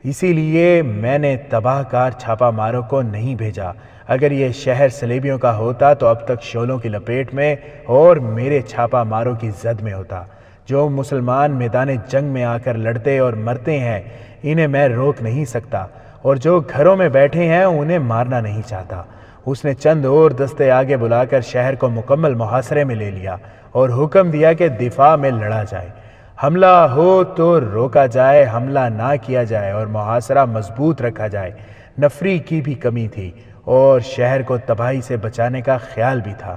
اسی لیے میں نے تباہ کار چھاپا ماروں کو نہیں بھیجا۔ اگر یہ شہر صلیبیوں کا ہوتا تو اب تک شعلوں کی لپیٹ میں اور میرے چھاپا ماروں کی زد میں ہوتا۔ جو مسلمان میدان جنگ میں آ کر لڑتے اور مرتے ہیں انہیں میں روک نہیں سکتا، اور جو گھروں میں بیٹھے ہیں انہیں مارنا نہیں چاہتا۔ اس نے چند اور دستے آگے بلا کر شہر کو مکمل محاصرے میں لے لیا اور حکم دیا کہ دفاع میں لڑا جائے، حملہ ہو تو روکا جائے، حملہ نہ کیا جائے اور محاصرہ مضبوط رکھا جائے۔ نفری کی بھی کمی تھی اور شہر کو تباہی سے بچانے کا خیال بھی تھا۔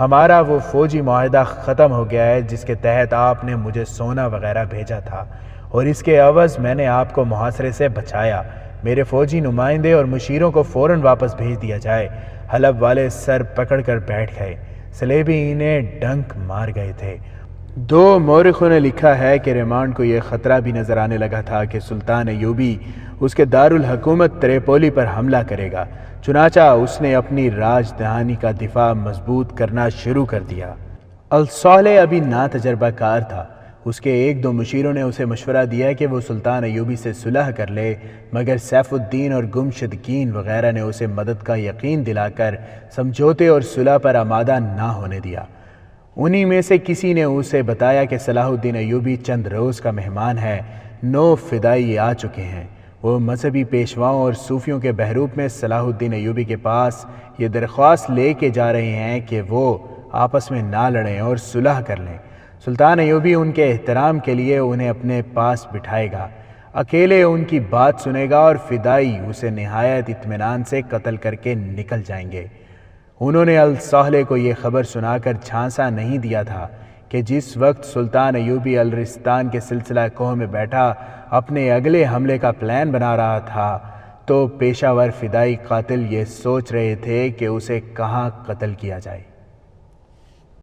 ہمارا وہ فوجی معاہدہ ختم ہو گیا ہے جس کے تحت آپ نے مجھے سونا وغیرہ بھیجا تھا، اور اس کے عوض میں نے آپ کو محاصرے سے بچایا۔ میرے فوجی نمائندے اور مشیروں کو فوراً واپس بھیج دیا جائے۔ حلب والے سر پکڑ کر بیٹھ گئے، صلیبی انہیں ڈنک مار گئے تھے۔ دو مورخوں نے لکھا ہے کہ ریمانڈ کو یہ خطرہ بھی نظر آنے لگا تھا کہ سلطان ایوبی اس کے دارالحکومت تریپولی پر حملہ کرے گا، چنانچہ اس نے اپنی راجدھانی کا دفاع مضبوط کرنا شروع کر دیا۔ الصالح ابھی ناتجربہ کار تھا۔ اس کے ایک دو مشیروں نے اسے مشورہ دیا کہ وہ سلطان ایوبی سے صلح کر لے، مگر سیف الدین اور گمشدگین وغیرہ نے اسے مدد کا یقین دلا کر سمجھوتے اور صلح پر آمادہ نہ ہونے دیا۔ انہی میں سے کسی نے اسے بتایا کہ صلاح الدین ایوبی چند روز کا مہمان ہے، 9 فدائی آ چکے ہیں۔ وہ مذہبی پیشواؤں اور صوفیوں کے بحروپ میں صلاح الدین ایوبی کے پاس یہ درخواست لے کے جا رہے ہیں کہ وہ آپس میں نہ لڑیں اور صلح کر لیں۔ سلطان ایوبی ان کے احترام کے لیے انہیں اپنے پاس بٹھائے گا، اکیلے ان کی بات سنے گا، اور فدائی اسے نہایت اطمینان سے قتل کر کے نکل جائیں گے۔ انہوں نے الصالح کو یہ خبر سنا کر جھانسا نہیں دیا تھا کہ جس وقت سلطان ایوبی الرستان کے سلسلہ کوہ میں بیٹھا اپنے اگلے حملے کا پلان بنا رہا تھا، تو پیشہ ور فدائی قاتل یہ سوچ رہے تھے کہ اسے کہاں قتل کیا جائے۔